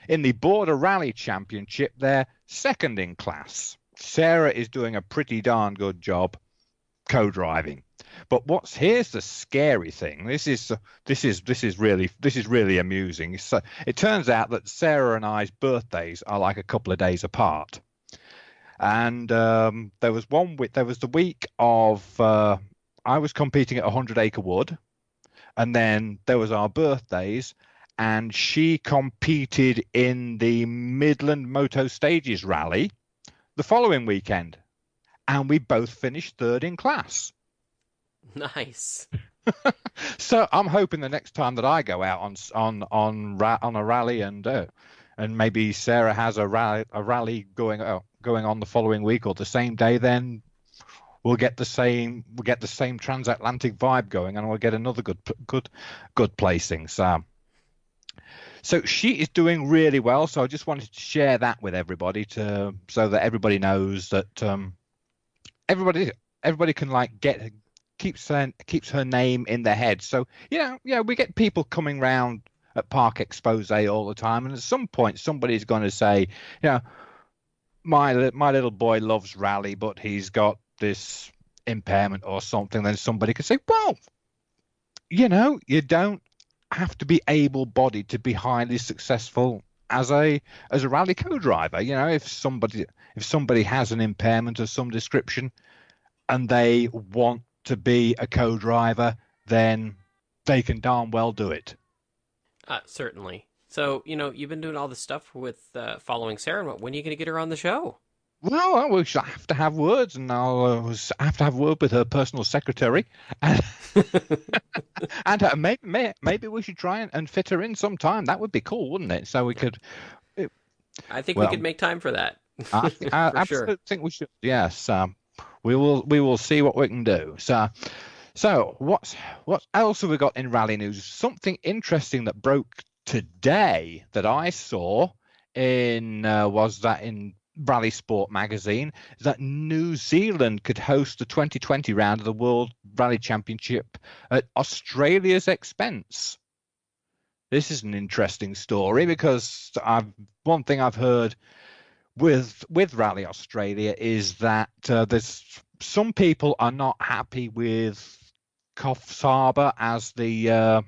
In the Border Rally Championship, they're second in class. Sarah is doing a pretty darn good job co-driving. But here's the scary thing. This is really amusing. So it turns out that Sarah and I's birthdays are like a couple of days apart. And there was the week of I was competing at 100 Acre Wood, and then there was our birthdays, and she competed in the Midland Moto Stages Rally the following weekend, and we both finished third in class. Nice. So I'm hoping the next time that I go out on a rally and maybe Sarah has a rally going on the following week or the same day, then we'll get the same transatlantic vibe going, and we'll get another good placing. So she is doing really well. So I just wanted to share that with everybody so that everybody knows that everybody can keeps her name in their head. So we get people coming round at Park Expose all the time, and at some point somebody's going to say, my little boy loves rally, but he's got this impairment or something. Then somebody could say, well, you don't have to be able-bodied to be highly successful as a rally co-driver. If somebody has an impairment of some description and they want to be a co-driver, then they can darn well do it. Certainly. So, you've been doing all this stuff with following Sarah. When are you going to get her on the show? Well, we shall have to have words, and I'll have to have a word with her personal secretary. And, maybe we should try and fit her in sometime. That would be cool, wouldn't it? So we could... I think we could make time for that. I absolutely think we should. Yes. We will see what we can do. So what else have we got in rally news? Something interesting that broke today that I saw was that in Rally Sport magazine, is that New Zealand could host the 2020 round of the World Rally Championship at Australia's expense. This is an interesting story because one thing I've heard with Rally Australia is that there's some people are not happy with Coffs Harbour as the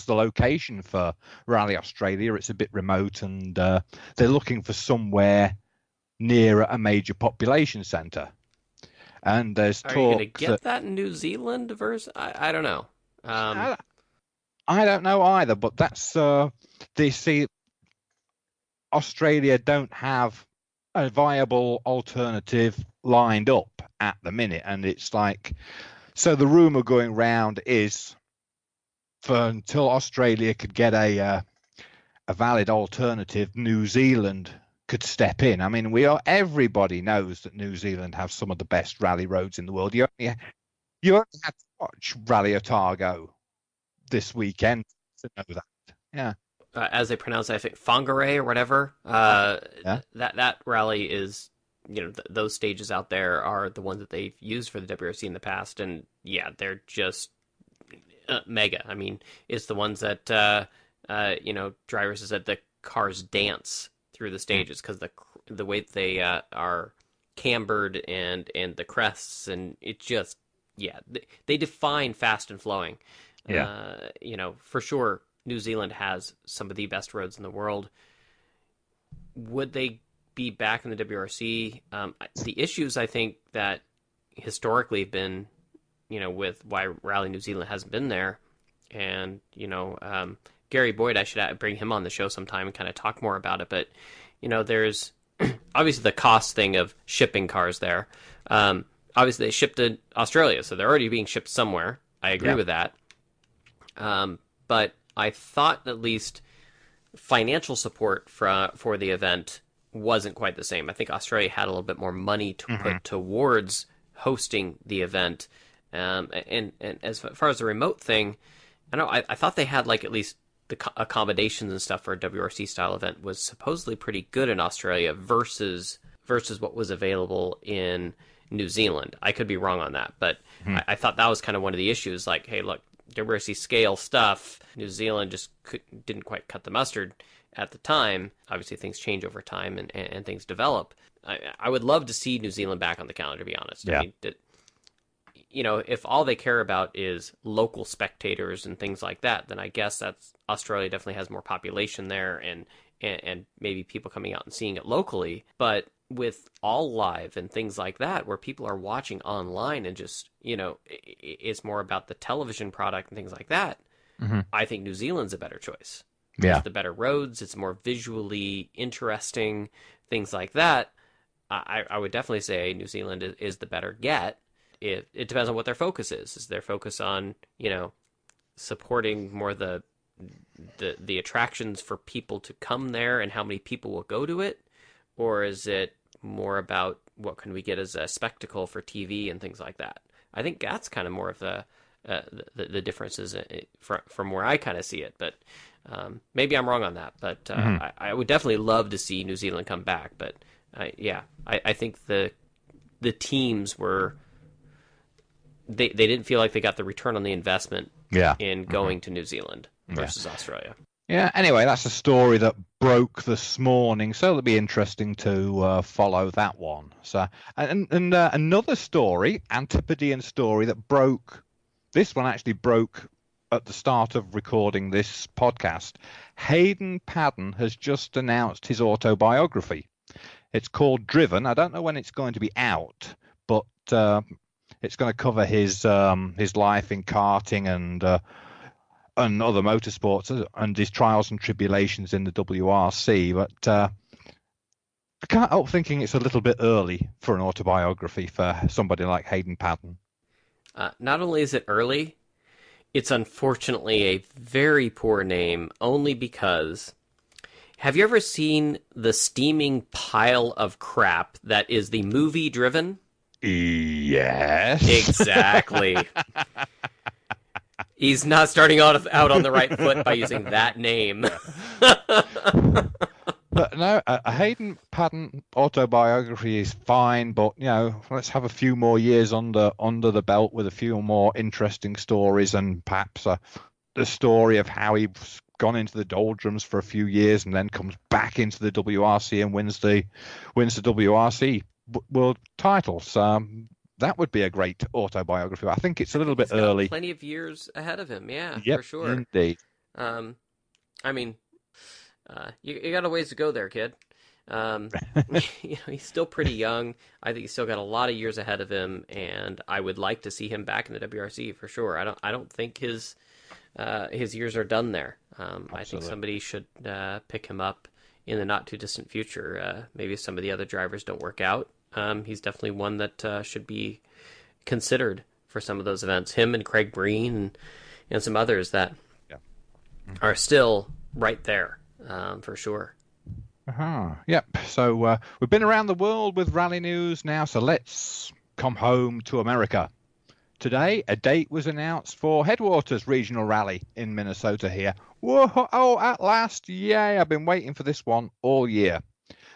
location for Rally Australia. It's a bit remote, and they're looking for somewhere near a major population centre. And there's talk. Are you going to get that in New Zealand versus? I don't know. I don't know either, but that's they see Australia don't have a viable alternative lined up at the minute, and it's like, so the rumor going round is until Australia could get a valid alternative, New Zealand could step in. I mean, everybody knows that New Zealand has some of the best rally roads in the world. You only had to watch Rally Otago this weekend to know that. Yeah. As they pronounce it, I think Whangarei or whatever. That rally is, those stages out there are the ones that they've used for the WRC in the past, and yeah, they're just mega. I mean, it's the ones that drivers said the cars dance through the stages because the way they are cambered and the crests, and it just they define fast and flowing. For sure. New Zealand has some of the best roads in the world. Would they be back in the WRC? The issues I think that historically have been, with why Rally New Zealand hasn't been there, and Gary Boyd, I should bring him on the show sometime and kind of talk more about it. But there's obviously the cost thing of shipping cars there. Obviously they shipped to Australia, so they're already being shipped somewhere. I agree with that. But I thought at least financial support for the event wasn't quite the same. I think Australia had a little bit more money to put towards hosting the event. And as far as the remote thing, I thought they had like at least the accommodations and stuff for a WRC style event was supposedly pretty good in Australia versus what was available in New Zealand. I could be wrong on that, but I thought that was kind of one of the issues. Like, hey, look, WRC scale stuff, New Zealand just didn't quite cut the mustard at the time. Obviously, things change over time and things develop. I would love to see New Zealand back on the calendar, to be honest. Yeah. I mean, if all they care about is local spectators and things like that, then I guess that's Australia definitely has more population there and maybe people coming out and seeing it locally. But with all live and things like that, where people are watching online and just, it's more about the television product and things like that, I think New Zealand's a better choice. Yeah. It's the better roads. It's more visually interesting, things like that. I would definitely say New Zealand is the better get. It depends on what their focus is. Is their focus on, supporting more the attractions for people to come there and how many people will go to it? Or is it more about what can we get as a spectacle for TV and things like that? I think that's kind of more of the differences from where I kind of see it. But maybe I'm wrong on that. But I would definitely love to see New Zealand come back. But I think the teams were... They didn't feel like they got the return on the investment in going to New Zealand versus Australia. Yeah, anyway, that's a story that broke this morning, so it'll be interesting to follow that one. So, and another story, Antipodean story that broke, this one actually broke at the start of recording this podcast. Hayden Paddon has just announced his autobiography. It's called Driven. I don't know when it's going to be out, but... it's going to cover his life in karting and other motorsports and his trials and tribulations in the WRC. But I can't help thinking it's a little bit early for an autobiography for somebody like Hayden Paddon. Not only is it early, it's unfortunately a very poor name only because... Have you ever seen the steaming pile of crap that is the movie Driven? Yes. Exactly. He's not starting out on the right foot by using that name. But no, a Hayden Paddon autobiography is fine, but let's have a few more years under the belt with a few more interesting stories, and perhaps the story of how he's gone into the doldrums for a few years and then comes back into the WRC and wins the WRC world titles. That would be a great autobiography. I think it's a little bit early. Plenty of years ahead of him, for sure. Indeed. I mean, you got a ways to go there, kid. He's still pretty young. I think he's still got a lot of years ahead of him, and I would like to see him back in the WRC for sure. I don't think his years are done there. I think somebody should pick him up in the not too distant future. Maybe some of the other drivers don't work out. He's definitely one that should be considered for some of those events. Him and Craig Breen and some others that are still right there for sure. Yep. So we've been around the world with rally news now, so let's come home to America. Today, a date was announced for Headwaters Regional Rally in Minnesota here. Whoa, oh, at last. Yay, I've been waiting for this one all year.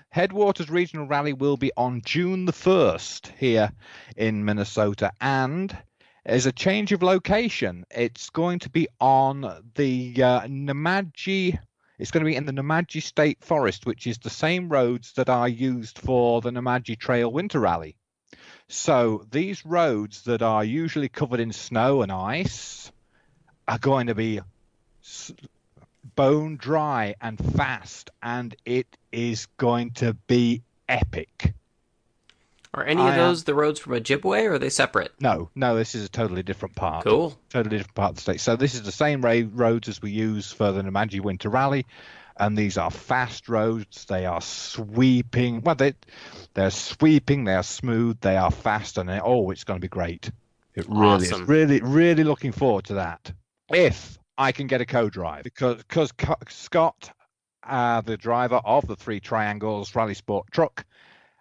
Headwaters Regional Rally will be on June the 1st here in Minnesota, and there's a change of location. It's going to be on the Nemadji. It's going to be in the Nemadji State Forest, which is the same roads that are used for the Nemadji Trail Winter Rally. So these roads that are usually covered in snow and ice are going to be bone dry and fast, and it is going to be epic. Are any of those the roads from Ojibwe, or are they separate? No, this is a totally different part. Cool. Totally different part of the state. So this is the same roads as we use for the Nemadji Winter Rally, and these are fast roads. They are sweeping. Well, they're sweeping. They are smooth. They are fast, and it's going to be great. It really is. Really, really looking forward to that. If I can get a co-drive, because Scott the driver of the Three Triangles Rally Sport truck,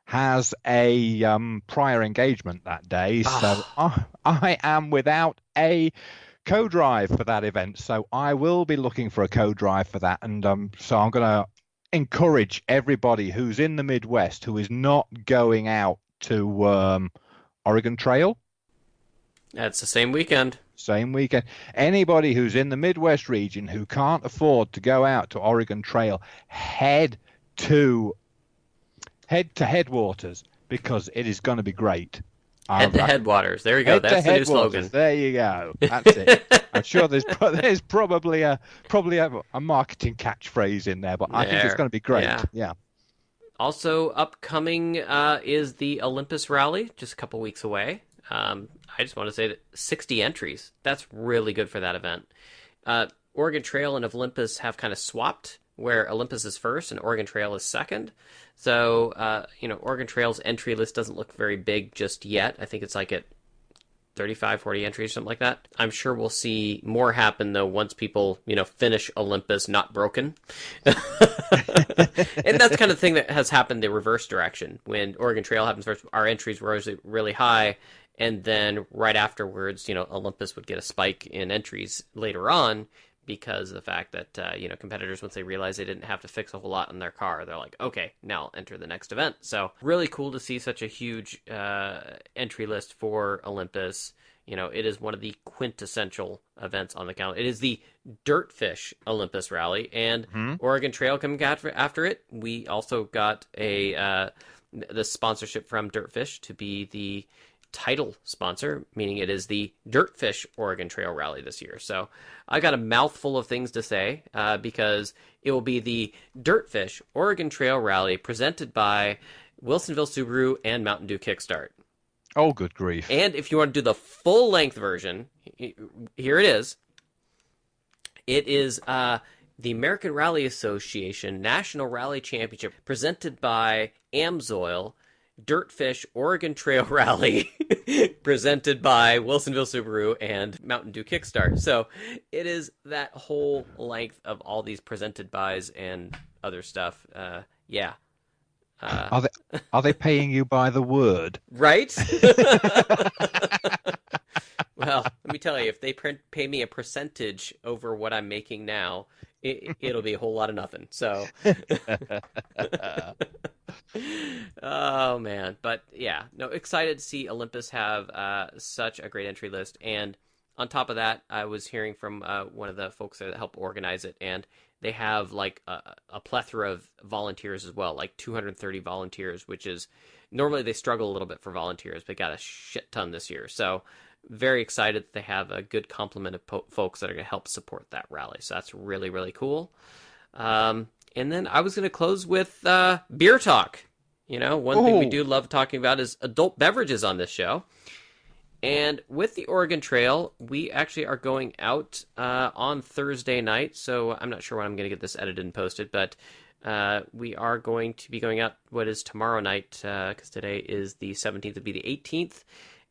has a prior engagement that day. So I am without a co-drive for that event. So I will be looking for a co-drive for that. And so I'm going to encourage everybody who's in the Midwest who is not going out to Oregon Trail. That's the same weekend. Same weekend. Anybody who's in the Midwest region who can't afford to go out to Oregon Trail, head to Headwaters, because it is going to be great. Head to Headwaters. There you go. That's the new slogan. There you go. That's it. I'm sure there's probably a marketing catchphrase in there, but I think it's going to be great. Yeah. Also upcoming is the Olympus Rally, just a couple weeks away. I just want to say that 60 entries. That's really good for that event. Oregon Trail and Olympus have kind of swapped, where Olympus is first and Oregon Trail is second. So, Oregon Trail's entry list doesn't look very big just yet. I think it's like at 35, 40 entries, something like that. I'm sure we'll see more happen, though, once people, finish Olympus not broken. And that's kind of thing that has happened the reverse direction. When Oregon Trail happens first, our entries were really high, and then right afterwards, Olympus would get a spike in entries later on, because of the fact that, competitors, once they realize they didn't have to fix a whole lot in their car, they're like, okay, now I'll enter the next event. So really cool to see such a huge entry list for Olympus. It is one of the quintessential events on the calendar. It is the Dirtfish Olympus Rally, and Oregon Trail coming after it. We also got the sponsorship from Dirtfish to be the title sponsor, meaning it is the Dirtfish Oregon Trail Rally this year. So I got a mouthful of things to say because it will be the Dirtfish Oregon Trail Rally presented by Wilsonville Subaru and Mountain Dew Kickstart. Oh, good grief. And if you want to do the full-length version, here it is. It is the American Rally Association National Rally Championship presented by Amsoil, Dirtfish Oregon Trail Rally presented by Wilsonville Subaru and Mountain Dew Kickstart. So it is that whole length of all these presented bys and other stuff. Are they paying you by the word? Right? Well, let me tell you, if they pay me a percentage over what I'm making now, it'll be a whole lot of nothing. So, oh man, but yeah, no, excited to see Olympus have such a great entry list. And on top of that, I was hearing from one of the folks that helped organize it, and they have like a plethora of volunteers as well, like 230 volunteers, which is normally they struggle a little bit for volunteers, but got a shit ton this year. So very excited that they have a good complement of folks that are going to help support that rally. So that's really, really cool. And then I was going to close with beer talk. One thing we do love talking about is adult beverages on this show. And with the Oregon Trail, we actually are going out on Thursday night. So I'm not sure when I'm going to get this edited and posted, but we are going to be going out what is tomorrow night, because today is the 17th, it'll be the 18th.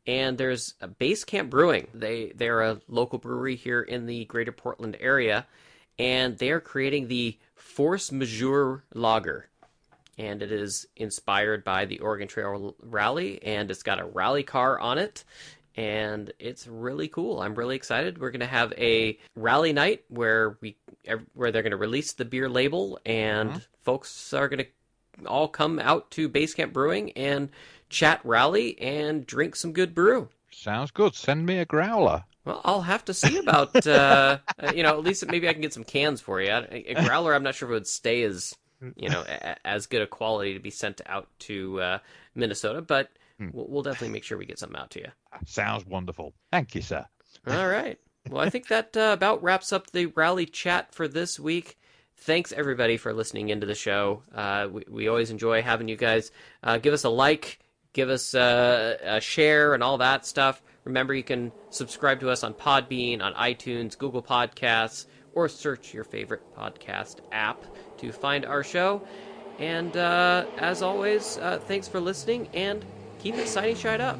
And there's a Base Camp Brewing. They're a local brewery here in the greater Portland area, and they are creating the Force Majeure Lager. And it is inspired by the Oregon Trail Rally, and it's got a rally car on it, and it's really cool. I'm really excited. We're going to have a rally night where they're going to release the beer label, and folks are going to all come out to Base Camp Brewing and chat rally and drink some good brew. Sounds good. Send me a growler. Well, I'll have to see about, at least maybe I can get some cans for you. A growler, I'm not sure if it would stay as, as good a quality to be sent out to Minnesota, but we'll definitely make sure we get something out to you. Sounds wonderful. Thank you, sir. All right. Well, I think that about wraps up the rally chat for this week. Thanks, everybody, for listening into the show. We always enjoy having you guys give us a like, give us a share, and all that stuff. Remember, you can subscribe to us on Podbean, on iTunes, Google Podcasts, or search your favorite podcast app to find our show. And as always, thanks for listening, and keep it sunny side up.